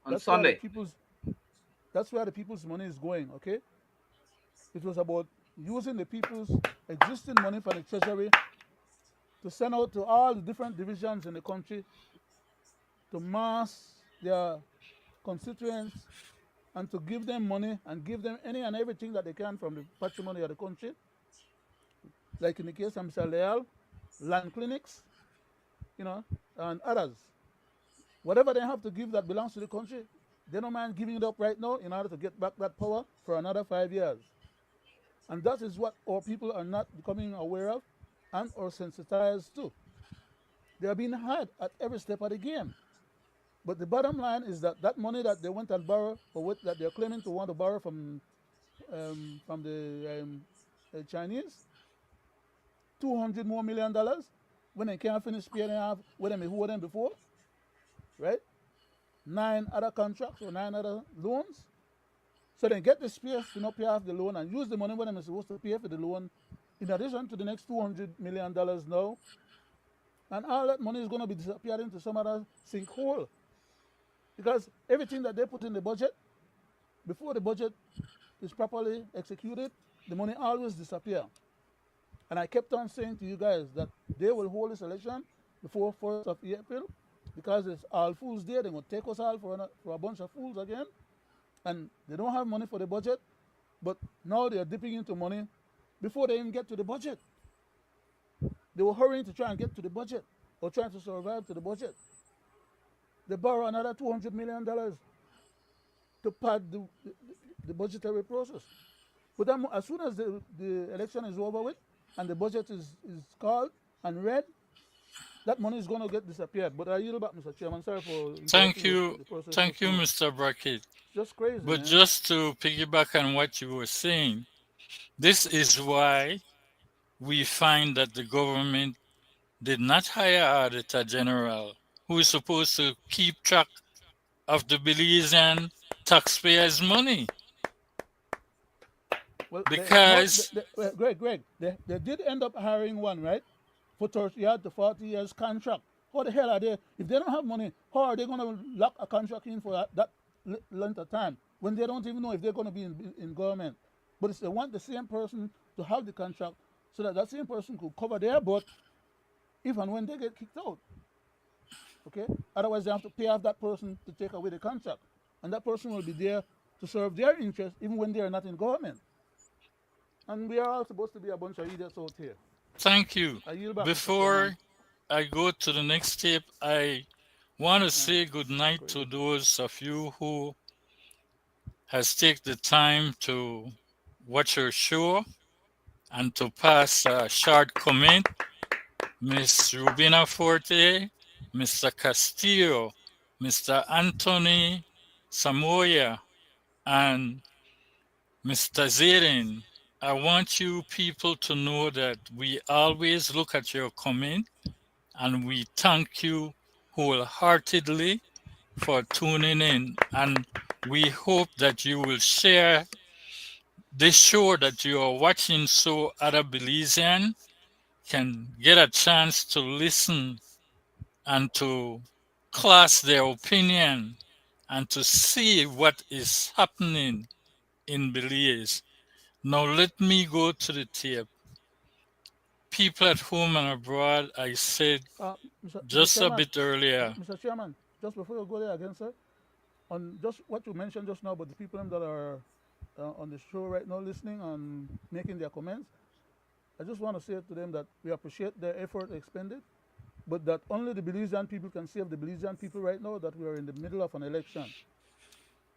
on That's where the Sunday. people's that's where the people's money is going. Okay, it was about using the people's existing money for the treasury to send out to all the different divisions in the country to mass their constituents and to give them money and give them any and everything that they can from the patrimony of the country. Like in the case of Mr. Leal, land clinics, and others. Whatever they have to give that belongs to the country, they don't mind giving it up right now in order to get back that power for another 5 years. And that is what our people are not becoming aware of and are sensitized to. They are being had at every step of the game. But the bottom line is that that money that they went and borrow, or that they're claiming to want to borrow from the Chinese, $200 more million, when they can't finish paying off what they owe them before, right? 9 other contracts or 9 other loans. So they get the space to not pay off the loan and use the money when they're supposed to pay for the loan, in addition to the next $200 million now. And all that money is going to be disappearing to some other sinkhole. Because everything that they put in the budget, before the budget is properly executed, the money always disappears. And I kept on saying to you guys that they will hold this election before 1st of April, because it's All Fools Day. They're going to take us all for a bunch of fools again. And they don't have money for the budget, but now they're dipping into money before they even get to the budget. They were hurrying to try and get to the budget, or trying to survive to the budget. They borrow another $200 million to pad the budgetary process. But then, as soon as the election is over with and the budget is called and read, that money is going to get disappeared. But I yield back, Mr. Chairman. Sorry for Thank interrupting you. the process so Thank you, smooth. Mr. Brackett. Just crazy, But man. just to piggyback on what you were saying, this is why we find that the government did not hire Auditor General, who is supposed to keep track of the Belizean taxpayers' money. Well, Because Greg, they did end up hiring one, right? For 30 to 40 years contract. How the hell are they? If they don't have money, how are they going to lock a contract in for that length of time when they don't even know if they're going to be in government? But it's they want the same person to have the contract so that that same person could cover their butt if and when they get kicked out. Okay? Otherwise, they have to pay off that person to take away the contract. And that person will be there to serve their interests even when they are not in government. And we are all supposed to be a bunch of idiots out here. thank you. I yield back, Mr. Before Chairman. I go to the next step, I want to say good It's night to crazy. those of you who has taken the time to watch our show and to pass a short comment. Miss Rubina Forte, Mr. Castillo, Mr. Anthony Samoya, and Mr. Zaden. I want you people to know that we always look at your comment and we thank you wholeheartedly for tuning in. And we hope that you will share this show that you are watching so other Belizean can get a chance to listen and to class their opinion and to see what is happening in Belize. Now let me go to the tape. People at home and abroad, I said Mr. just a Chairman, bit earlier. Mr. Chairman, just before you go there again, sir, on just what you mentioned just now about the people that are on the show right now listening and making their comments, I just want to say to them that we appreciate their effort expended, but that only the Belizean people can save the Belizean people right now, that we are in the middle of an election.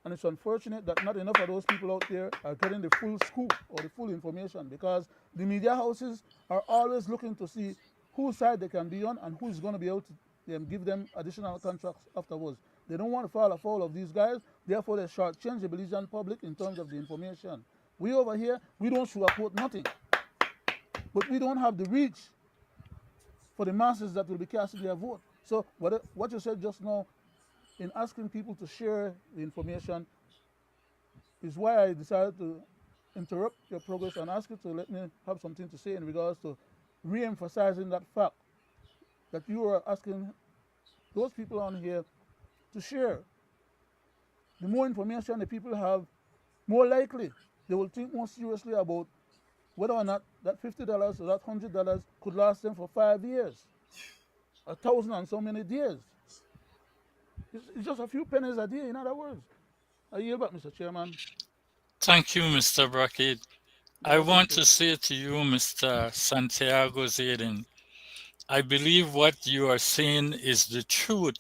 And it's unfortunate that not enough of those people out there are getting the full scoop or the full information, because the media houses are always looking to see whose side they can be on and who's going to be able to give them additional contracts afterwards. They don't want to fall afoul of these guys, therefore they shortchange the Belizean public in terms of the information. We over here, we don't sugarcoat nothing, but we don't have the reach for the masses that will be casting their vote. So what you said just now in asking people to share the information is why I decided to interrupt your progress and ask you to let me have something to say in regards to re-emphasizing that fact that you are asking those people on here to share. The more information the people have, more likely they will think more seriously about whether or not that $50 or that $100 could last them for 5 years, 1,000 and so many days. It's just a few pennies a day, in other words. I yield back, Mr. Chairman. Thank you, Mr. Brackett. You're I welcome, want sir. to say to you, Mr. Santiago Zayden, I believe what you are saying is the truth.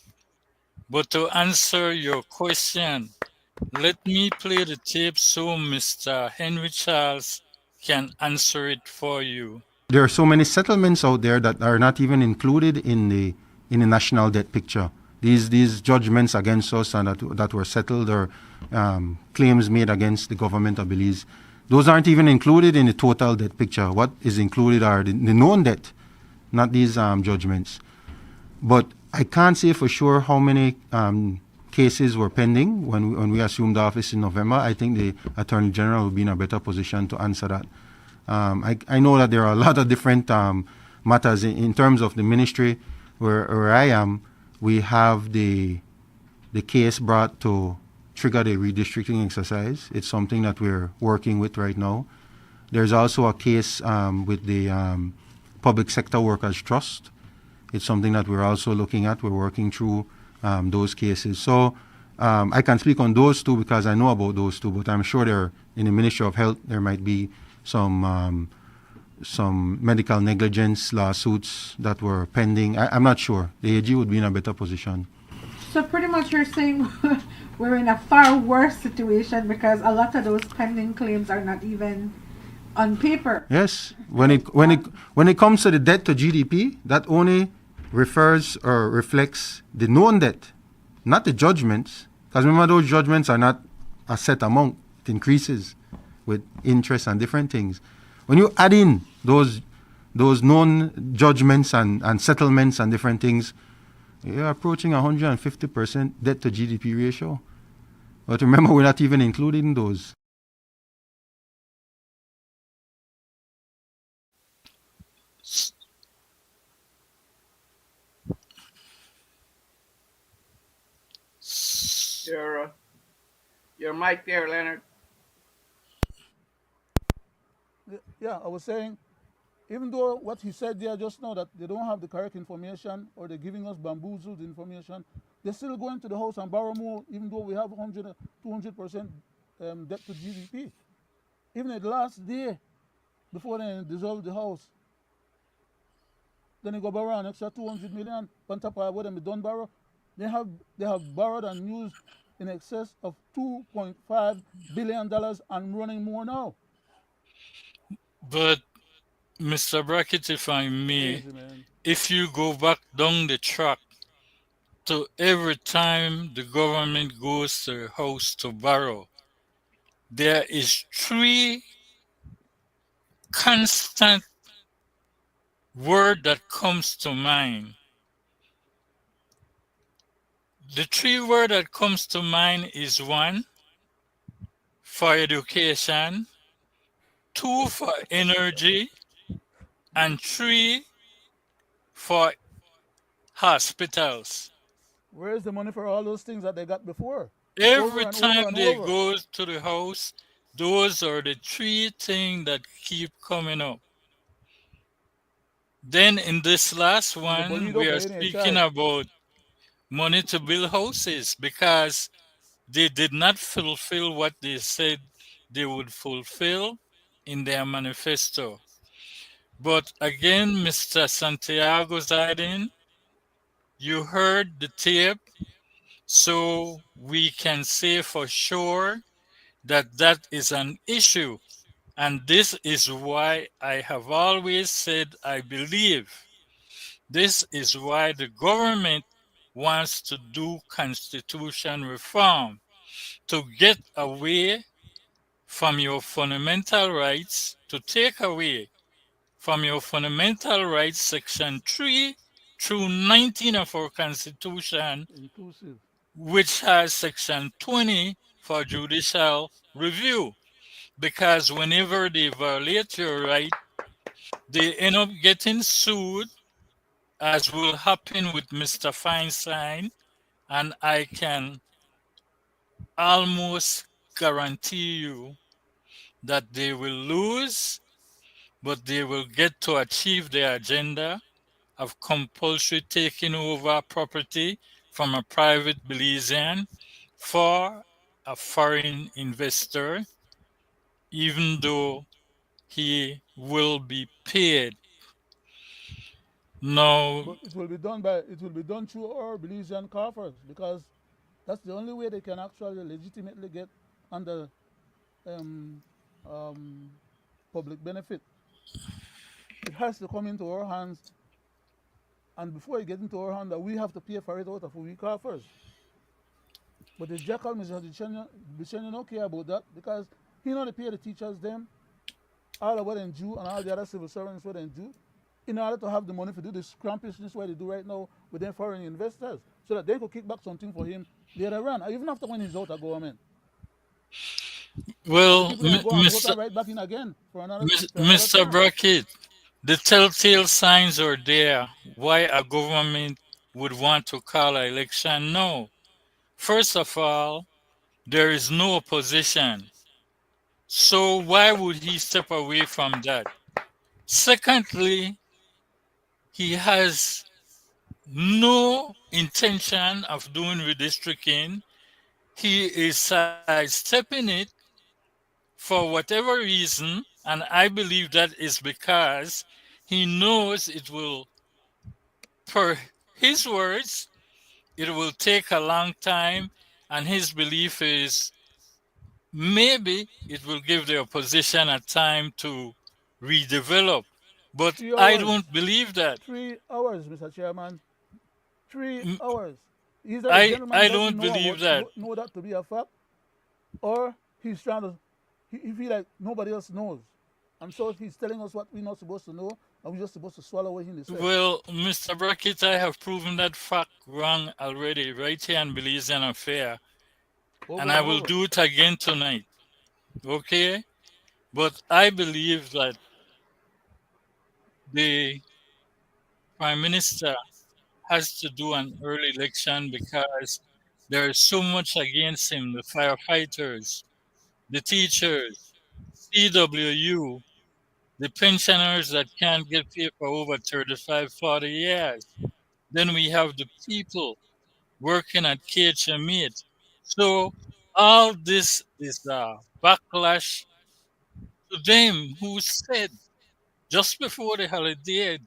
But to answer your question, let me play the tape so Mr. Henry Charles can answer it for you. There are so many settlements out there that are not even included in the national debt picture. These judgments against us and that were settled, or claims made against the government of Belize, those aren't even included in the total debt picture. What is included are the known debt, not these judgments. But I can't say for sure how many cases were pending when we assumed office in November. I think the Attorney General will be in a better position to answer that. I know that there are a lot of different matters in terms of the ministry where I am. We have the case brought to trigger the redistricting exercise. It's something that we're working with right now. There's also a case with the Public Sector Workers Trust. It's something that we're also looking at. We're working through those cases. So I can speak on those two because I know about those two, but I'm sure there in the Ministry of Health there might be some medical negligence lawsuits that were pending. I'm not sure. The AG would be in a better position. So pretty much you're saying we're in a far worse situation because a lot of those pending claims are not even on paper. Yes, when it comes to the debt to GDP, that only refers or reflects the known debt, not the judgments. Because remember, those judgments are not a set amount; it increases with interest and different things. When you add in those known judgments and settlements and different things, you're approaching 150% debt to GDP ratio. But remember, we're not even including those. Your mic there, Leonard. Yeah, I was saying, even though what he said there just now, that they don't have the correct information or they're giving us bamboozled information, they're still going to the house and borrow more, even though we have 100, 200% debt to GDP. Even at the last day before they dissolve the house, then they go borrow an extra 200 million on top of what they done borrow. They have borrowed and used in excess of $2.5 billion and running more now. But, Mr. Brackett, if I may, Crazy, man. if you go back down the track to every time the government goes to the house to borrow, there is three constant word that comes to mind. The three word that comes to mind is one, for education, two, for energy, and three, for hospitals. Where's the money for all those things that they got before? Over Every and over time and they over. go to the house, Those are the three things that keep coming up. Then in this last And the one, burrito we for are any speaking child. about money to build houses because they did not fulfill what they said they would fulfill in their manifesto. But again, Mr. Santiago Zaidin, you heard the tape, so we can say for sure that that is an issue. And this is why I have always said I believe. This is why the government wants to do constitution reform to get away from your fundamental rights, to take away from your fundamental rights, section 3 through 19 of our constitution, Inclusive. which has section 20 for judicial review. Because whenever they violate your right, they end up getting sued, as will happen with Mr. Feinstein, and I can almost guarantee you that they will lose, but they will get to achieve their agenda of compulsory taking over property from a private Belizean for a foreign investor, even though he will be paid. Now, But it will be done through our Belizean coffers because that's the only way they can actually legitimately get under um, um, public benefit. It has to come into our hands, and before it gets into our hand, that we have to pay for it out of our coffers. But the jackal Mr. Bichenya don't care about that because he know they pay the teachers them all of what they do and all the other civil servants what they do in order to have the money to do this scrumpishness what they do right now with them foreign investors so that they could kick back something for him later on, even after when he's out of government. And the well, people then go and vote Mr. her right back in again for another Mr. term. Brackett, the telltale signs are there why a government would want to call an election. No. First of all, there is no opposition. So why would he step away from that? Secondly, he has no intention of doing redistricting. He is sidestepping it for whatever reason, and I believe that is because he knows it will, per his words, it will take a long time, and his belief is maybe it will give the opposition a time to redevelop. But three I hours don't believe that. 3 hours, Mr. Chairman. three M- hours Either the I gentleman doesn't don't believe that. know that to be a fact, or he's trying to he feel like nobody else knows, and so he's telling us what we're not supposed to know, and we're just supposed to swallow what he said. Well, Mr. Brackett, I have proven that fact wrong already right here in Belizean Affair, and Over I and will over. do it again tonight. Okay? But I believe that the Prime Minister has to do an early election because there is so much against him, the firefighters, the teachers, CWU, the pensioners that can't get paid for over 35, 40 years. Then we have the people working at KHM8. So all this is a backlash to them who said just before the holiday,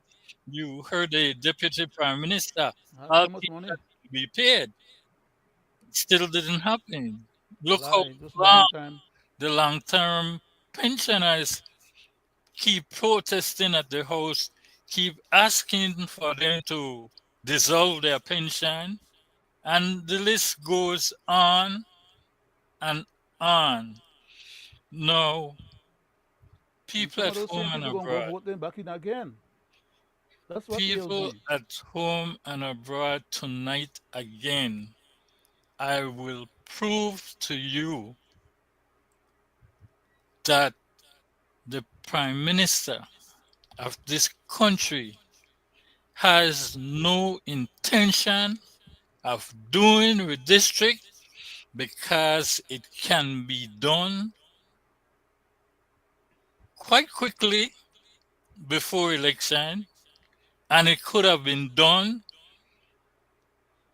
you heard the deputy prime minister, all So much money. teachers will be paid. Still didn't happen. A Look how lie, just long buying time. the long-term pensioners keep protesting at the House, keep asking for them to dissolve their pension, and the list goes on and on. No, And people some of at those home same and people gonna go abroad, vote them back in again. That's what ails people me. at home and abroad tonight again, I will prove to you that the Prime Minister of this country has no intention of doing with district because it can be done quite quickly before election, and it could have been done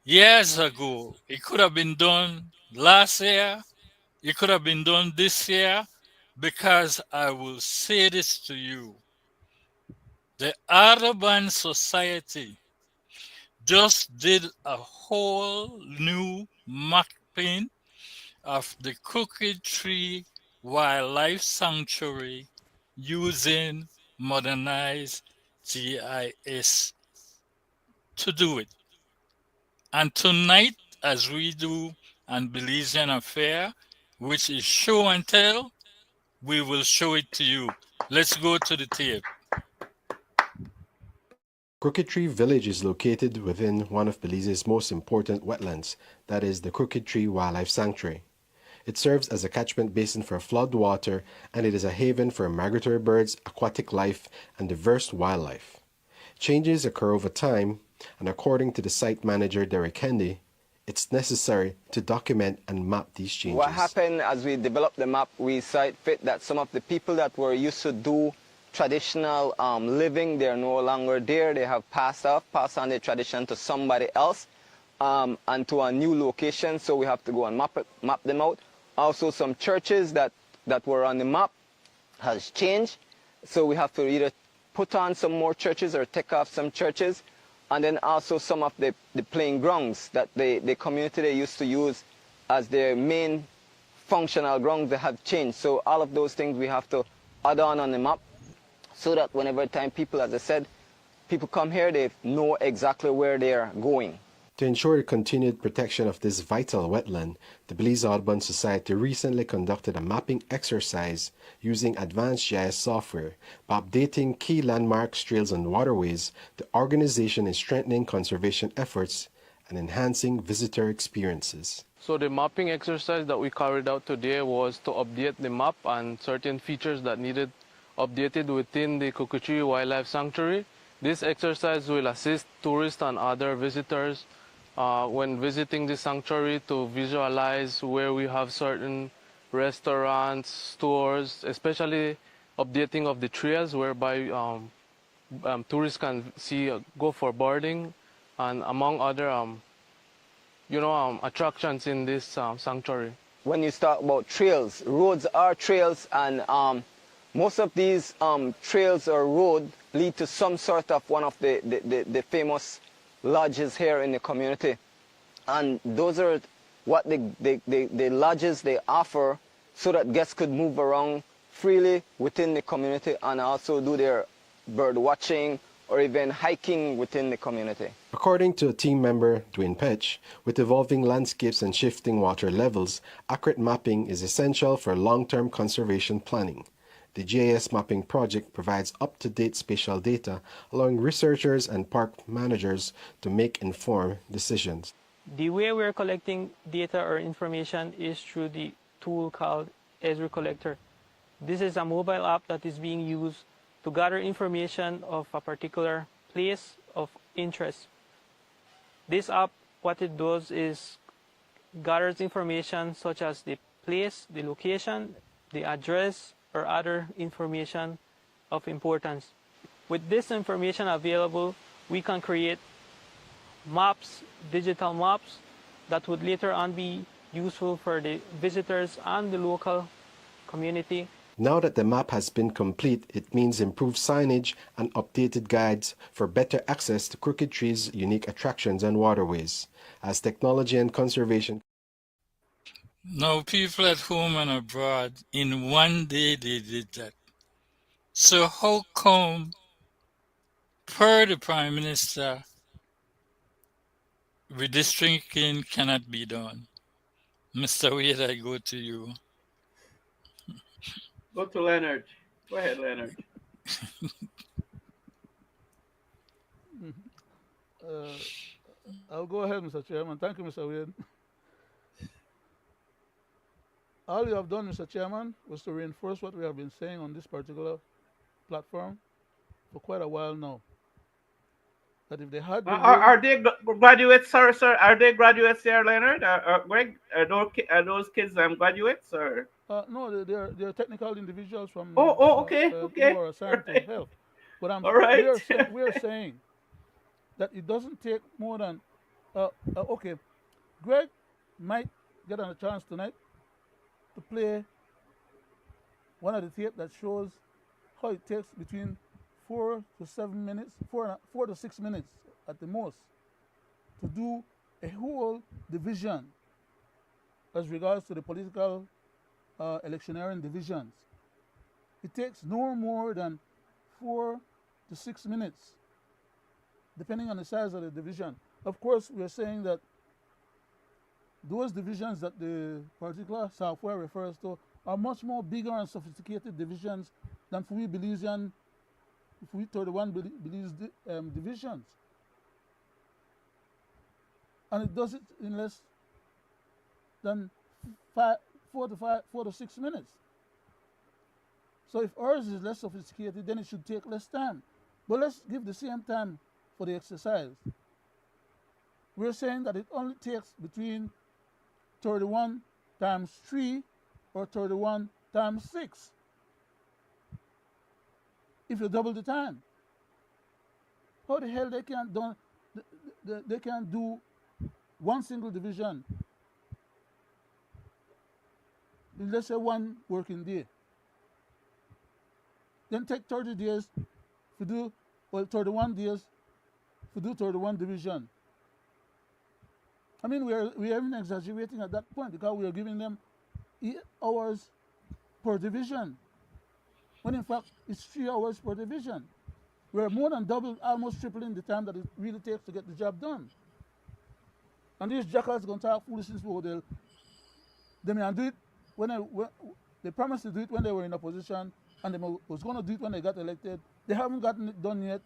years ago. It could have been done last year. It could have been done this year, because I will say this to you. The Audubon Society just did a whole new mapping of the Crooked Tree Wildlife Sanctuary using modernized GIS to do it. And tonight, as we do on Belizean Affair, which is show and tell, we will show it to you. Let's go to the tape. Crooked Tree Village is located within one of Belize's most important wetlands, that is the Crooked Tree Wildlife Sanctuary. It serves as a catchment basin for flood water, and it is a haven for migratory birds, aquatic life, and diverse wildlife. Changes occur over time, and according to the site manager Derek Hendy, it's necessary to document and map these changes. What happened as we developed the map, we saw it fit that some of the people that were used to do traditional living, they're no longer there. They have passed on the tradition to somebody else and to a new location. So we have to go and map them out. Also, some churches that were on the map has changed. So we have to either put on some more churches or take off some churches. And then also some of the playing grounds that the community they used to use as their main functional grounds, they have changed. So all of those things we have to add on the map so that whenever time people, as I said, people come here, they know exactly where they're going. To ensure the continued protection of this vital wetland, the Belize Audubon Society recently conducted a mapping exercise using advanced GIS software. By updating key landmarks, trails, and waterways, the organization is strengthening conservation efforts and enhancing visitor experiences. So the mapping exercise that we carried out today was to update the map and certain features that needed updated within the Crooked Tree Wildlife Sanctuary. This exercise will assist tourists and other visitors when visiting the sanctuary to visualize where we have certain restaurants, stores, especially updating of the trails whereby tourists can go for boarding and among other attractions in this sanctuary. When you talk about trails, roads are trails, and most of these trails or road lead to some sort of one of the famous lodges here in the community. And those are what the lodges they offer so that guests could move around freely within the community and also do their bird watching or even hiking within the community. According to a team member, Dwayne Petch, with evolving landscapes and shifting water levels, accurate mapping is essential for long-term conservation planning. The GIS mapping project provides up-to-date spatial data, allowing researchers and park managers to make informed decisions. The way we're collecting data or information is through the tool called Esri Collector. This is a mobile app that is being used to gather information of a particular place of interest. This app, what it does is gathers information such as the place, the location, the address, or other information of importance. With this information available, we can create maps, digital maps, that would later on be useful for the visitors and the local community. Now that the map has been complete, it means improved signage and updated guides for better access to Crooked Tree's unique attractions and waterways. As technology and conservation. Now, people at home and abroad, in one day they did that. So how come, per the Prime Minister, redistricting cannot be done? Mr. Wade, I go to you. Go to Leonard. Go ahead, Leonard. I'll go ahead, Mr. Chairman. Thank you, Mr. Wade. All you have done, Mr. Chairman, was to reinforce what we have been saying on this particular platform for quite a while now. That if they had been are they graduates, sir? Are they graduates here, Leonard? Greg, are those kids graduates, or? No, they're technical individuals from Okay, who okay. are All assigned to right. help. But All right. we are saying that it doesn't take more than okay. Greg might get a chance tonight to play one of the tape that shows how it takes between 4 to 7 minutes, 4 to 6 minutes at the most, to do a whole division as regards to the political electioneering divisions. It takes no more than 4 to 6 minutes, depending on the size of the division. Of course, we're saying that those divisions that the particular software refers to are much more bigger and sophisticated divisions than for we Belizean, if we 31 Belize divisions. And it does it in less than 4 to 6 minutes. So if ours is less sophisticated, then it should take less time. But let's give the same time for the exercise. We're saying that it only takes between 31 times 3 or 31 times 6 if you double the time. How the hell they can't do one single division in, let's say, one working day? Then take 30 days to do, 31 days to do 31 division. I mean, we are even exaggerating at that point because we are giving them 8 hours per division, when in fact it's 3 hours per division. We're more than double, almost tripling the time that it really takes to get the job done. And these jackals going to talk foolishness for they may do it when they promised to do it when they were in opposition, and they was going to do it when they got elected. They haven't gotten it done yet.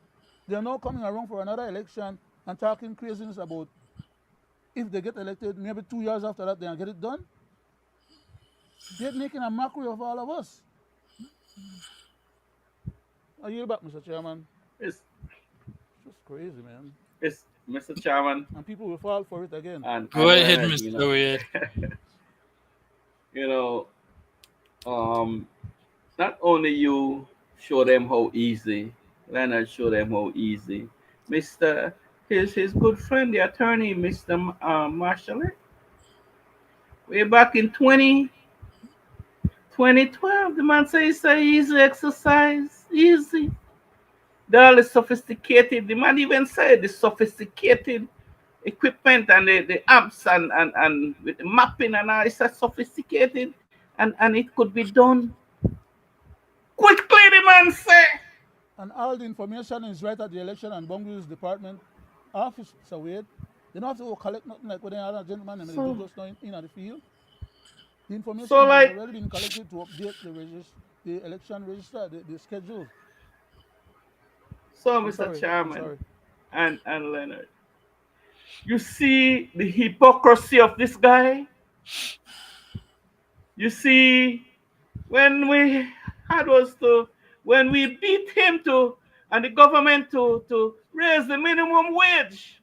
They are now coming around for another election and talking craziness about if they get elected, maybe 2 years after that, they'll get it done. They're making a mockery of all of us. I yield back, Mr. Chairman. It's, It's just crazy, man. it's Mr. Chairman And people will fall for it again. Go and ahead, Leonard, Mr. Wade. you know, um, not only you show them how easy, Leonard show them how easy. Mr. His good friend, the attorney, Mr. Marshall, way back in 2012, the man says it's a easy exercise, easy. The sophisticated, the man even said the sophisticated equipment and the apps and with the mapping and all, it's a sophisticated and it could be done quickly, the man say. And all the information is right at the election and boundaries department office, Sir Wade. They don't have to go collect nothing like what the other gentleman and they do just now in the field. The information has like, already been collected to update the election register, the schedule. so I'm Mr. sorry. Chairman and Leonard, you see the hypocrisy of this guy? You see, when we when we beat him and the government to raise the minimum wage,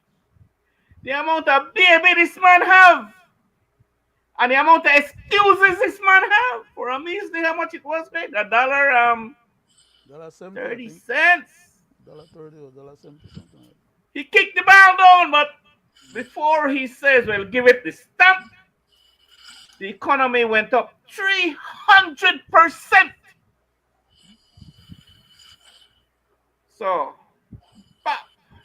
the amount of baby this man have, and the amount of excuses this man have for a measly, how much it was, right? $1.70, $1.30 or $1.70, something like that. He kicked the ball down, but before he says, well, give it the stamp, the economy went up 300%. So,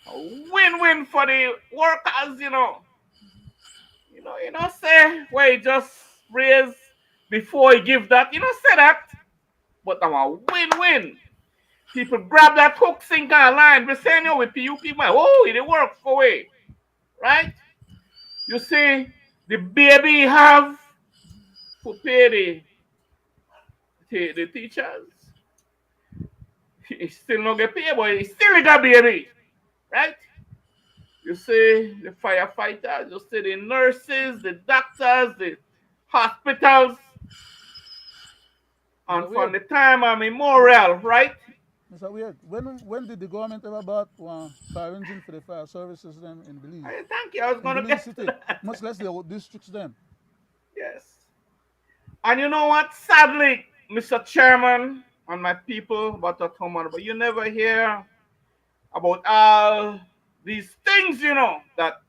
a win-win for the workers, say, well, just raise before you give that. Say that. But a win-win. People grab that hook, sink, and line. We're saying, with PUP, man, oh, it works for way. Right? You see, the baby have to pay the teachers. He still not get paid, but he still got baby. Right? You see the firefighters, you see the nurses, the doctors, the hospitals. And from the time of memorial, right? Mr. Weird, when did the government ever bought one fire engine for the fire services them in Belize? Thank you. I was going to get City, much less the districts them. Yes. And you know what? Sadly, Mr. Chairman and my people, but at home, but you never hear about all these things, that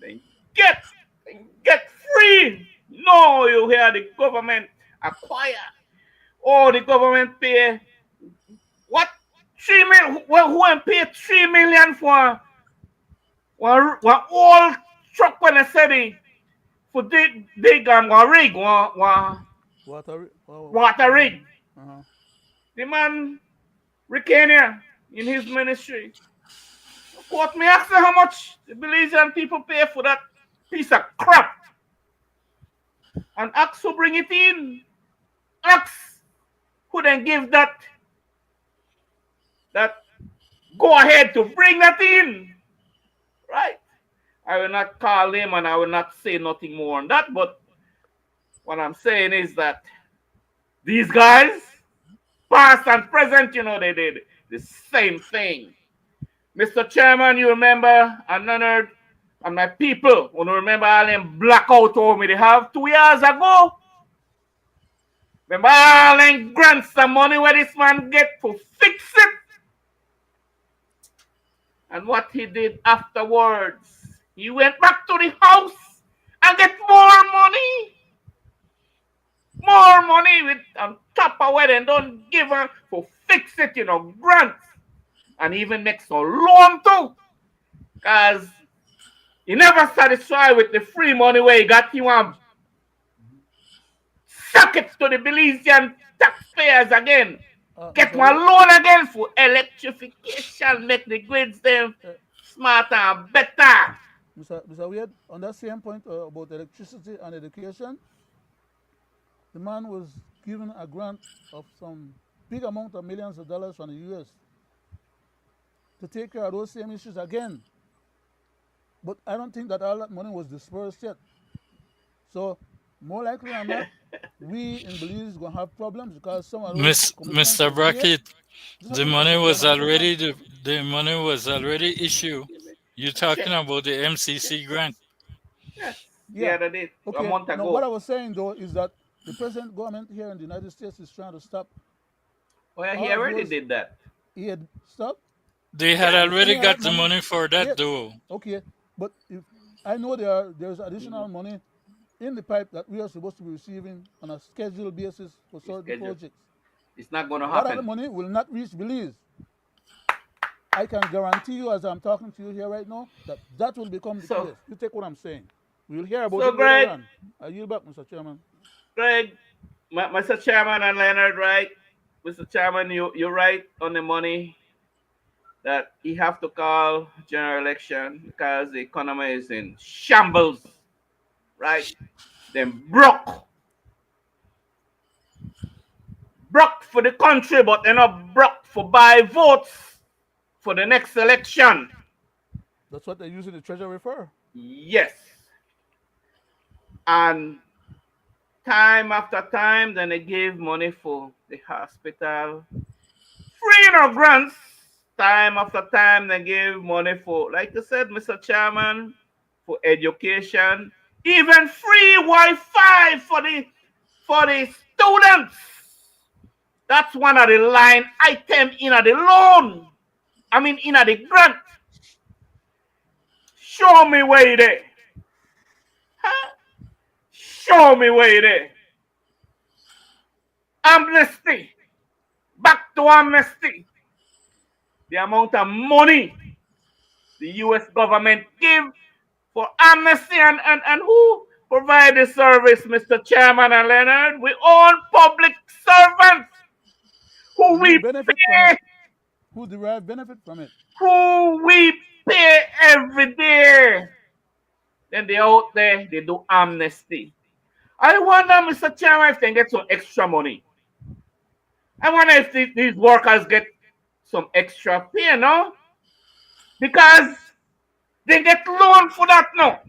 they get, they get free. No, you hear the government acquire, or the government pay what 3 million? Well, who and pay 3 million for one old truck when they say for they got one rig, Water. water rig. Uh-huh. The man Ricania in his ministry. Quote me, ask her how much the Belizean people pay for that piece of crap. And ask who bring it in. Ask who then give that go ahead to bring that in. Right? I will not call him and I will not say nothing more on that, but what I'm saying is that these guys, past and present, they did the same thing. Mr. Chairman, you remember, and Leonard, and my people, when you remember all them blackout over me they have 2 years ago? Remember all them grants and money where this man get to fix it? And what he did afterwards, he went back to the house and get more money. More money with on top of what they don't give her for fix it, grants. And even make some loan too. Because he never satisfied with the free money where he got. He want suck it to the Belizean taxpayers again. Get one loan again for electrification, make the grids them smarter and better. Mr. Wade, on that same point about electricity and education, the man was given a grant of some big amount of millions of dollars from the U.S. to take care of those same issues again. But I don't think that all that money was dispersed yet. So, more likely than not, we in Belize going to have problems because some of those commitments Mr. was made. Brackett, Just the a money second, was brother. already the money was already issued. You're talking about the MCC grant. Yes, the Yeah. other day, a Okay. month Now, what I ago. was saying though is that the present government here in the United States is trying to stop Oh yeah, he all of already those did that. aid stuff. They had Yes. And any already of that got the money, money for yeah, that though. okay. But if I know there's additional money in the pipe that we are supposed to be receiving on a scheduled basis for It's certain scheduled. projects. It's not going to That other happen. money will not reach Belize. I can guarantee you, as I'm talking to you here right now, that that will become the So, case. You take what I'm saying. We'll hear about so it later Greg, on. I yield back, Mr. Chairman. Greg, Mr. Chairman and Leonard, right? Mr. Chairman, you're right on the money that he have to call general election because the economy is in shambles, right? Then broke for the country, but they're not broke for buy votes for the next election. That's what they're using the treasury for. Yes. And time after time, then they give money for the hospital. Free no grants. Time after time, they give money for, like you said, Mr. Chairman, for education. Even free Wi-Fi for the students. That's one of the line item in the loan. I mean, in the grant. Show me where it is. Huh? Show me where it is. Amnesty. Back to amnesty. The amount of money the US government give for amnesty and who provide the service, Mr. Chairman and Leonard? We own public servants who And who we benefit from it? pay, Who derive benefit from it? who we pay every day. Then they out there, they do amnesty. I wonder, Mr. Chairman, if they get some extra money. I wonder if these workers get some extra pay, no? Because they get loan for that now.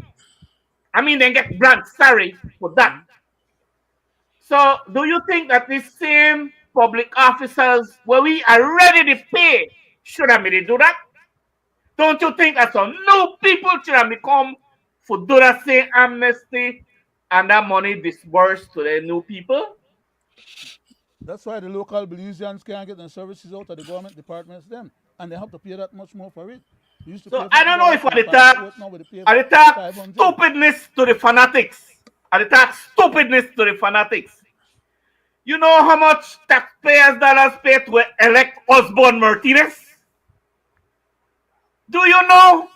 I mean, they get grant, sorry, for that. Mhm. So, do you think that these same public officers, where we are ready to pay, should have made do that? Don't you think that some new people should have become for do that same amnesty and that money disbursed to the new people. That's why the local Belizeans can't get their services out of the government departments them, and they have to pay that much more for it. They used to So pay I don't know $50 if for I a talk, passport, now they pay I talk 500. stupidness to the fanatics. I talk stupidness to the fanatics. You know how much taxpayers dollars pay to elect Osborne Martinez? Do you know?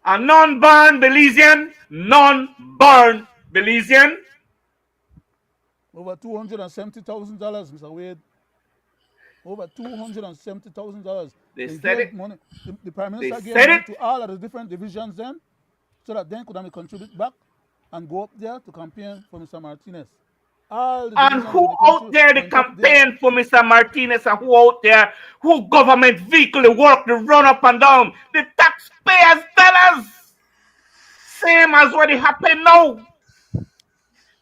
A non-born Belizean, non-born Belizean. Over $270,000, Mr. Wade. Over $270,000. They They said gave it. money. The Prime They Minister gave said money it. to all of the different divisions then, so that then could only contribute back and go up there to campaign for Mr. Martinez. All the And divisions who in the out country there the went up there. campaign for Mr. Martinez, and who out there who government vehicle the work the run up and down? The taxpayers' dollars. Same as what it happened now.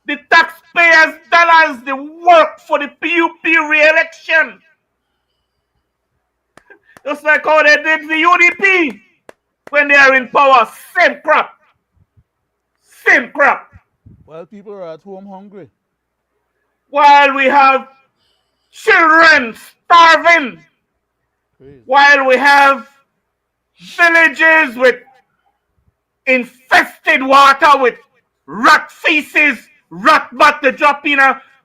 The taxpayers' dollars they work for the PUP re-election. Just like how they did the UDP when they are in power. Same crap. Same crap. While people are at home hungry. While we have children starving. Crazy. While we have villages with infested water with rat feces, rat butt drop in.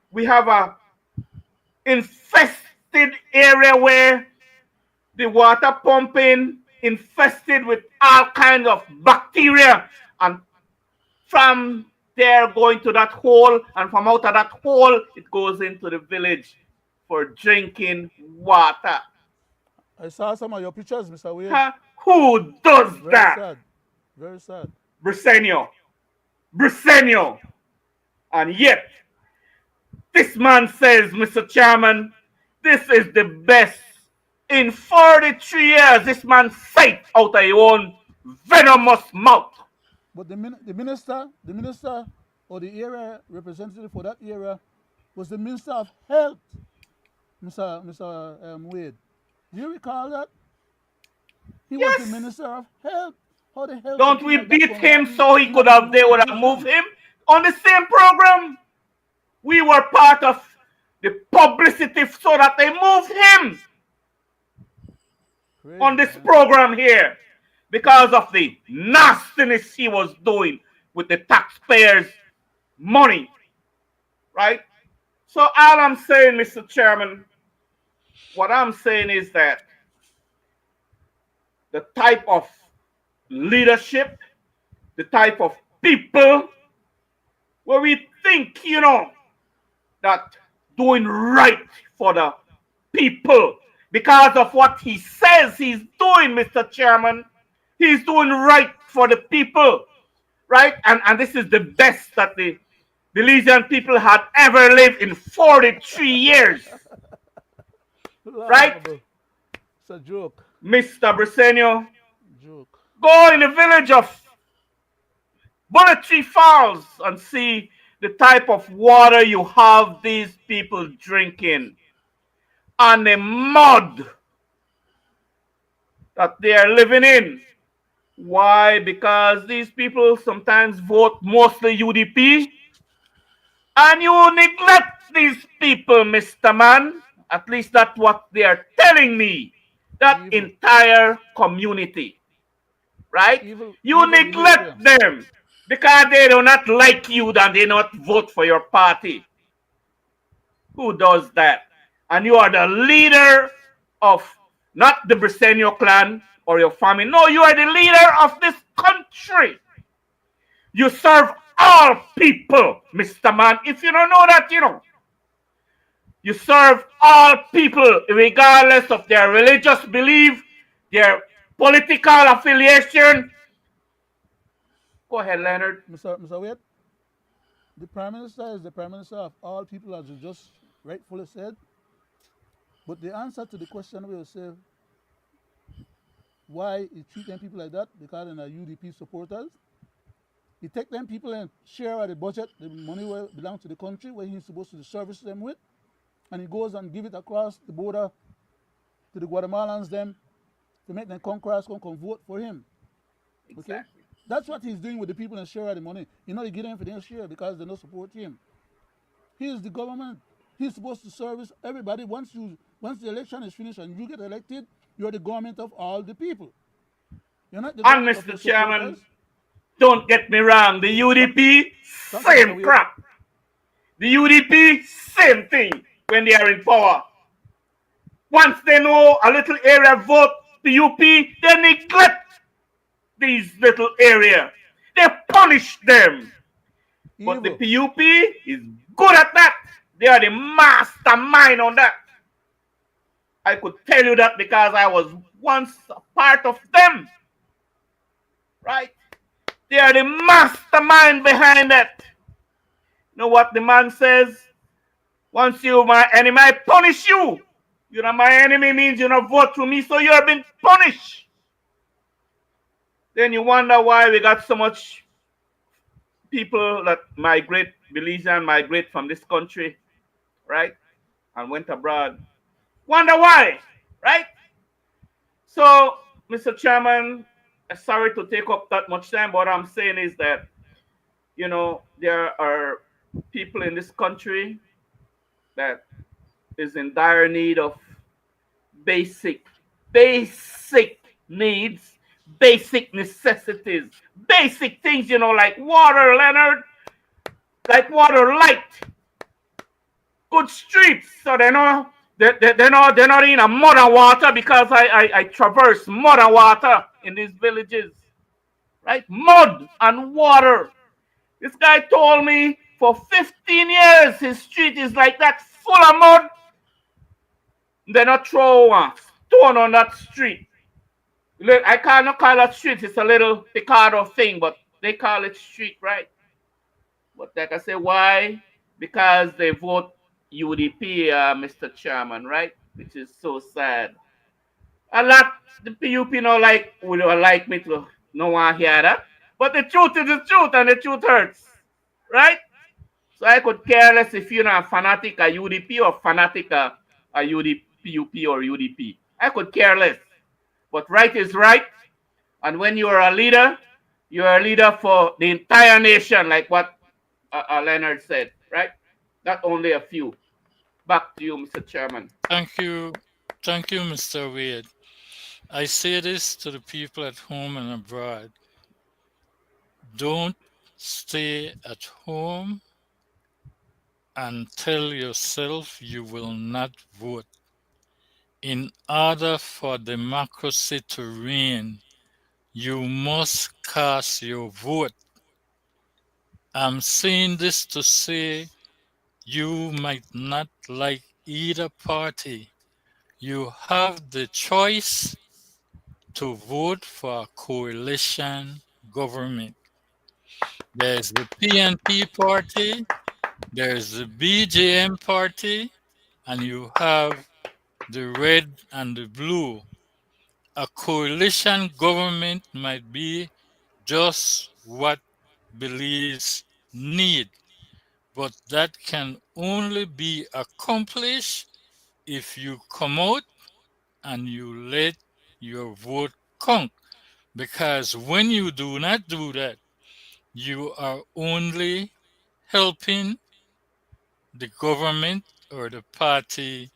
We have a infested area where the water pumping infested with all kinds of bacteria, and from there going to that hole, and from out of that hole it goes into the village for drinking water. I saw some of your pictures, Mr. Wade. Huh? Who does Very that? sad. Very sad. Briseño. Briseño. And yet, this man says, Mr. Chairman, this is the best. In 43 years, this man said out of his own venomous mouth. But the minister or the area representative for that area was the Minister of Health, Mr. Wade. Do you recall that? He was the Yes. Minister of Health. How the hell Don't something we like that beat gonna him happen so he in could a have, they local would have moved division? him on the same program? We were part of the publicity so that they moved him Crazy, on this man. program here because of the nastiness he was doing with the taxpayers' money, right? So all I'm saying, Mr. Chairman, what I'm saying is that the type of leadership, the type of people where we think, that doing right for the people because of what he says he's doing, Mr. Chairman. He's doing right for the people, right? And this is the best that the Belizean people had ever lived in 43 years, right? Laughable. It's a joke. Mr. Briseño, Joke. go in the village of Bullet Tree Falls and see the type of water you have these people drinking and the mud that they are living in. Why? Because these people sometimes vote mostly UDP, and you neglect these people, Mr. Man. At least that's what they are telling me. That Evil. entire community, right? Evil You behavior. neglect them because they do not like you and they not vote for your party. Who does that? And you are the leader of not the Briseño clan or your family. No, you are the leader of this country. You serve all people, Mr. Man. If you don't know that, you serve all people regardless of their religious belief, their political affiliation. Go ahead, Leonard. Mr. Wade, the Prime Minister is the Prime Minister of all people, as you just rightfully said. But the answer to the question will say why he treat them people like that, because they're UDP supporters. He take them people and share of the budget, the money will belong to the country where he's supposed to service them with, and he goes and give it across the border to the Guatemalans them to make them come across, come vote for him. Okay? Exactly. That's what he's doing with the people that share the money. You know, he give them for their share because they don't support him. He is the government. He's supposed to service everybody. Once the election is finished and you get elected, you're the government of all the people. You're not the And government of Mr. your Chairman, supporters. don't get me wrong, the UDP, Thank you, Mr. same Weir. crap. The UDP, same thing when they are in power. Once they know a little area vote PUP, they neglect these little area. They punish them. But the Evil. PUP is good at that. They are the mastermind on that. I could tell you that because I was once a part of them. Right? They are the mastermind behind that. You know what the man says? Once you're my enemy, I punish you. You're not my enemy means you don't vote for me, so you have been punished. Then you wonder why we got so much people that migrate, Belizean migrate from this country, right? And went abroad. Wonder why, right? So, Mr. Chairman, sorry to take up that much time, but what I'm saying is that, you know, there are people in this country that is in dire need of basic needs, basic necessities, basic things, you know, like water, Leonard, like water, light, good streets, so they're not in a mud and water because I traverse mud and water in these villages, right? Mud and water. This guy told me for 15 years his street is like that, full of mud. They not throw a stone on that street. I cannot call that street. It's a little Picardo thing, but they call it street, right? But like I say, why? Because they vote UDP, Mr. Chairman, right? Which is so sad. A lot the PUP would like me to no one hear that. But the truth is the truth, and the truth hurts, right? So I could care less if you're not a fanatic of UDP or fanatic of UDP, PUP or UDP. I could care less. But right is right. And when you are a leader for the entire nation, like what Leonard said, right? Not only a few. Back to you, Mr. Chairman. Thank you. Thank you, Mr. Wade. I say this to the people at home and abroad. Don't stay at home and tell yourself you will not vote. In order for democracy to reign, you must cast your vote. I'm saying this to say you might not like either party. You have the choice to vote for a coalition government. There's the PNP party, there's the BJM party, and you have the red and the blue. A coalition government might be just what Belize need, but that can only be accomplished if you come out and you let your vote count. Because when you do not do that, you are only helping the government or the party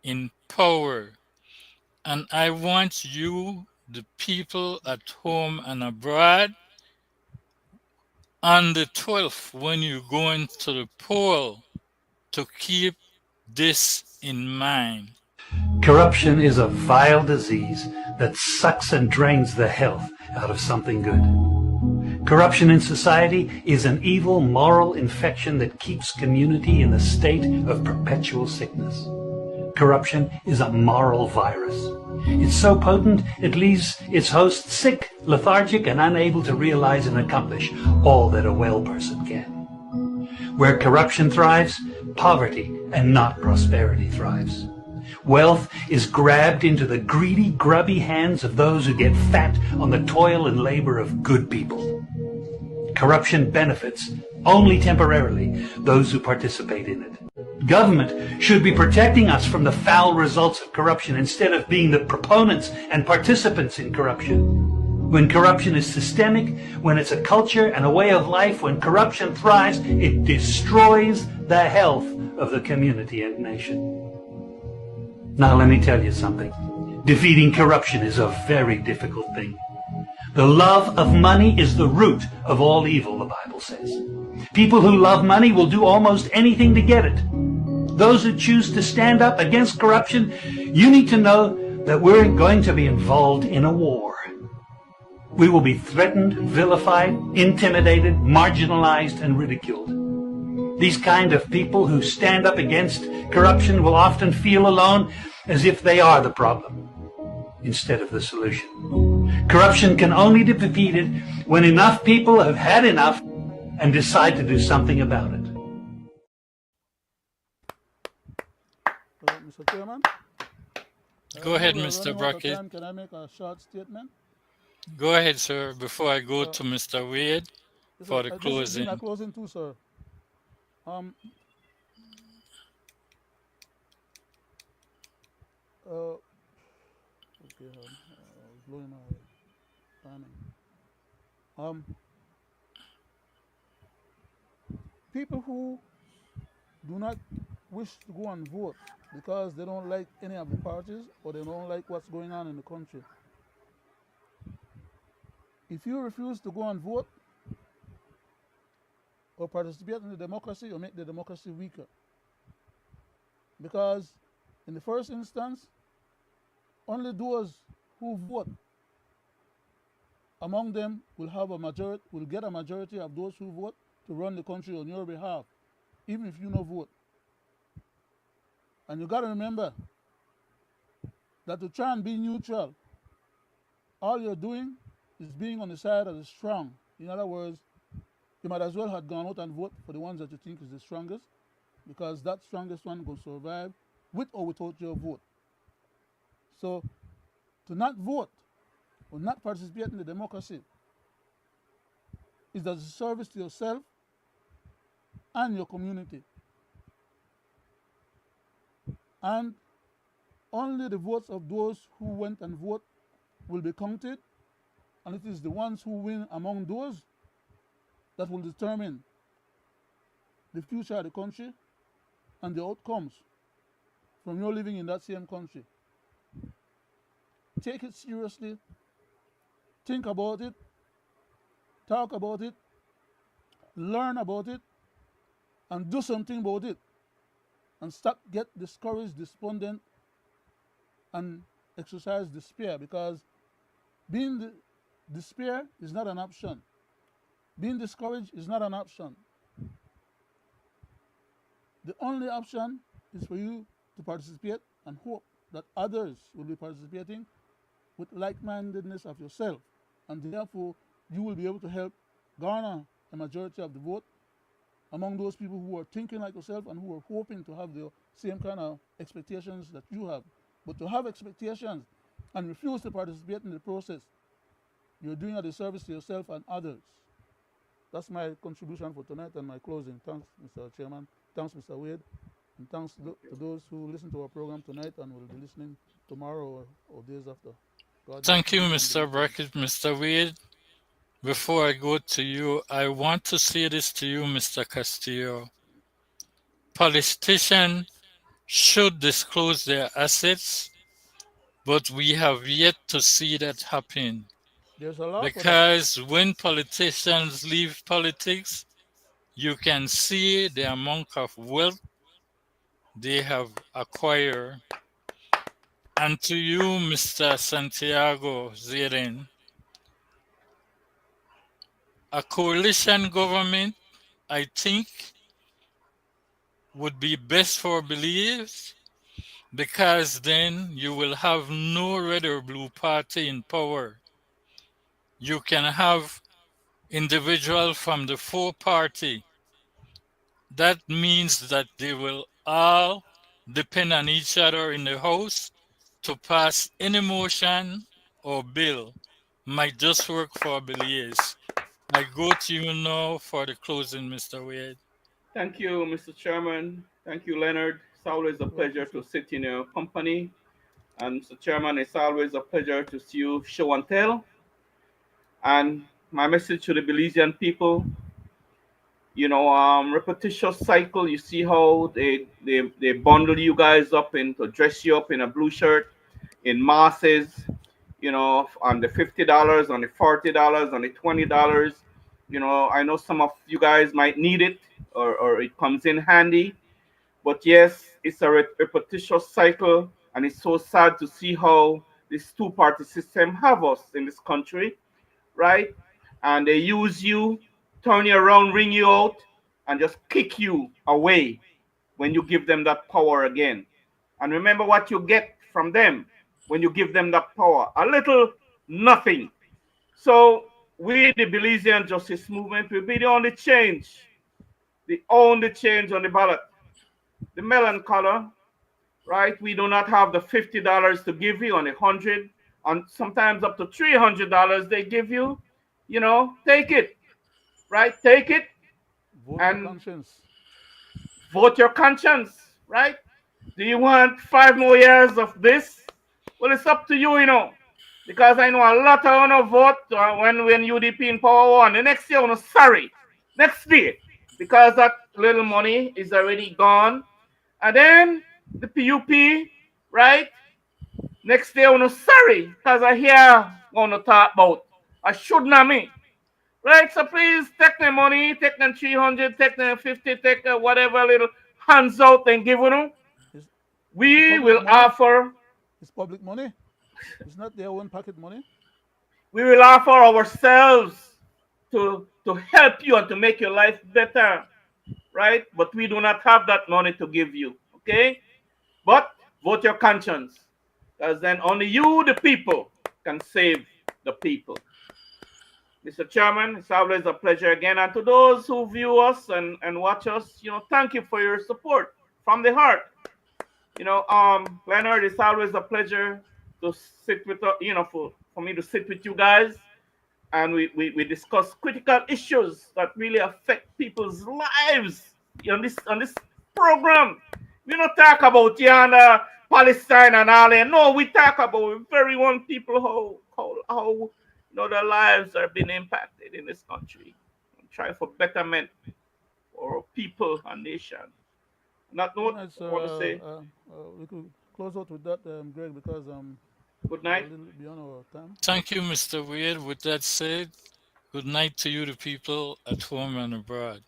in power. And I want you, the people at home and abroad, on the 12th, when you go into the poll, to keep this in mind. Corruption is a vile disease that sucks and drains the health out of something good. Corruption in society is an evil moral infection that keeps community in a state of perpetual sickness. Corruption is a moral virus. It's so potent it leaves its host sick, lethargic, and unable to realize and accomplish all that a well person can. Where corruption thrives, poverty and not prosperity thrives. Wealth is grabbed into the greedy, grubby hands of those who get fat on the toil and labor of good people. Corruption benefits, only temporarily, those who participate in it. Government should be protecting us from the foul results of corruption instead of being the proponents and participants in corruption. When corruption is systemic, when it's a culture and a way of life, when corruption thrives, it destroys the health of the community and nation. Now let me tell you something. Defeating corruption is a very difficult thing. The love of money is the root of all evil, the Bible says. People who love money will do almost anything to get it. Those who choose to stand up against corruption, you need to know that we're going to be involved in a war. We will be threatened, vilified, intimidated, marginalized, and ridiculed. These kind of people who stand up against corruption will often feel alone, as if they are the problem instead of the solution. Corruption can only be defeated when enough people have had enough and decide to do something about it. Mr. Chairman? Go ahead, we're Mr. running out of Brackett. time. Can I make a short statement? Go ahead, sir, before I go to Mr. Wade for the This is my closing. closing too, sir. Okay, blowing my timing. People who do not wish to go and vote because they don't like any of the parties or they don't like what's going on in the country. If you refuse to go and vote or participate in the democracy, you make the democracy weaker. Because in the first instance, only those who vote among them will get a majority of those who vote to run the country on your behalf, even if you no vote. And you got to remember that to try and be neutral, all you're doing is being on the side of the strong. In other words, you might as well have gone out and vote for the ones that you think is the strongest, because that strongest one will survive with or without your vote. So to not vote or not participate in the democracy is a service to yourself and your community. And only the votes of those who went and vote will be counted, and it is the ones who win among those that will determine the future of the country and the outcomes from your living in that same country. Take it seriously, think about it, talk about it, learn about it, and do something about it. And stop get discouraged, despondent, and exercise despair, because being despair is not an option. Being discouraged is not an option. The only option is for you to participate and hope that others will be participating with like-mindedness of yourself, and therefore you will be able to help garner a majority of the vote among those people who are thinking like yourself and who are hoping to have the same kind of expectations that you have. But to have expectations and refuse to participate in the process, you're doing a disservice to yourself and others. That's my contribution for tonight and my closing. Thanks, Mr. Chairman. Thanks, Mr. Wade. And thanks to those who listen to our program tonight and will be listening tomorrow or days after. Thank you, Mr. Brackett. Mr. Wade, before I go to you, I want to say this to you, Mr. Castillo. Politicians should disclose their assets, but we have yet to see that happen. There's a lot because when politicians leave politics, you can see the amount of wealth they have acquired. And to you, Mr. Santiago Zirin, a coalition government, I think, would be best for Belize, because then you will have no red or blue party in power. You can have individuals from the four parties. That means that they will all depend on each other in the House to pass any motion or bill. Might just work for Belize. I go to you now for the closing, Mr. Wade. Thank you, Mr. Chairman. Thank you, Leonard. It's always a pleasure to sit in your company. And Mr. Chairman, it's always a pleasure to see you show and tell. And my message to the Belizean people, repetitious cycle. You see how they bundle you guys up into dress you up in a blue shirt, in masses, on the $50, on the $40, on the $20. I know some of you guys might need it, or it comes in handy. But yes, it's a repetitious cycle, and it's so sad to see how this two-party system have us in this country, right? And they use you, turn you around, ring you out, and just kick you away when you give them that power again. And remember what you get from them when you give them that power: a little nothing. So we, the Belizean Justice Movement, will be the only change on the ballot. The melon color, right? We do not have the $50 to give you on 100, and sometimes up to $300 they give you. Take it, right? Take it Vote your and conscience. vote your conscience, right? Do you want 5 more years of this? Well, it's up to you. Because I know a lot of you vote when UDP in power one. The next year, sorry. Next day. Because that little money is already gone. And then the PUP, right? Next day, sorry. Because I hear to talk about. I should not me. Right? So please take the money, take them 300, take them 50, take whatever little hands out and give them. It's, it's We public will money. offer It's public money. It's not their own pocket money. we will offer ourselves to help you and to make your life better, right? But we do not have that money to give you, okay? But vote your conscience, because then only you, the people, can save the people. Mr. Chairman, it's always a pleasure again. And to those who view us and watch us, thank you for your support from the heart. Leonard, it's always a pleasure to sit with, for me to sit with you guys, and we discuss critical issues that really affect people's lives on this program. We don't talk about Palestine and all that. No, we talk about very one people how their lives are being impacted in this country. And try for betterment for people and nation. On that Good note, night, I want to sir. say We could close out with that, Greg, because good we're a night. little beyond our time. Thank you, Mr. Wade. With that said, good night to you, the people at home and abroad.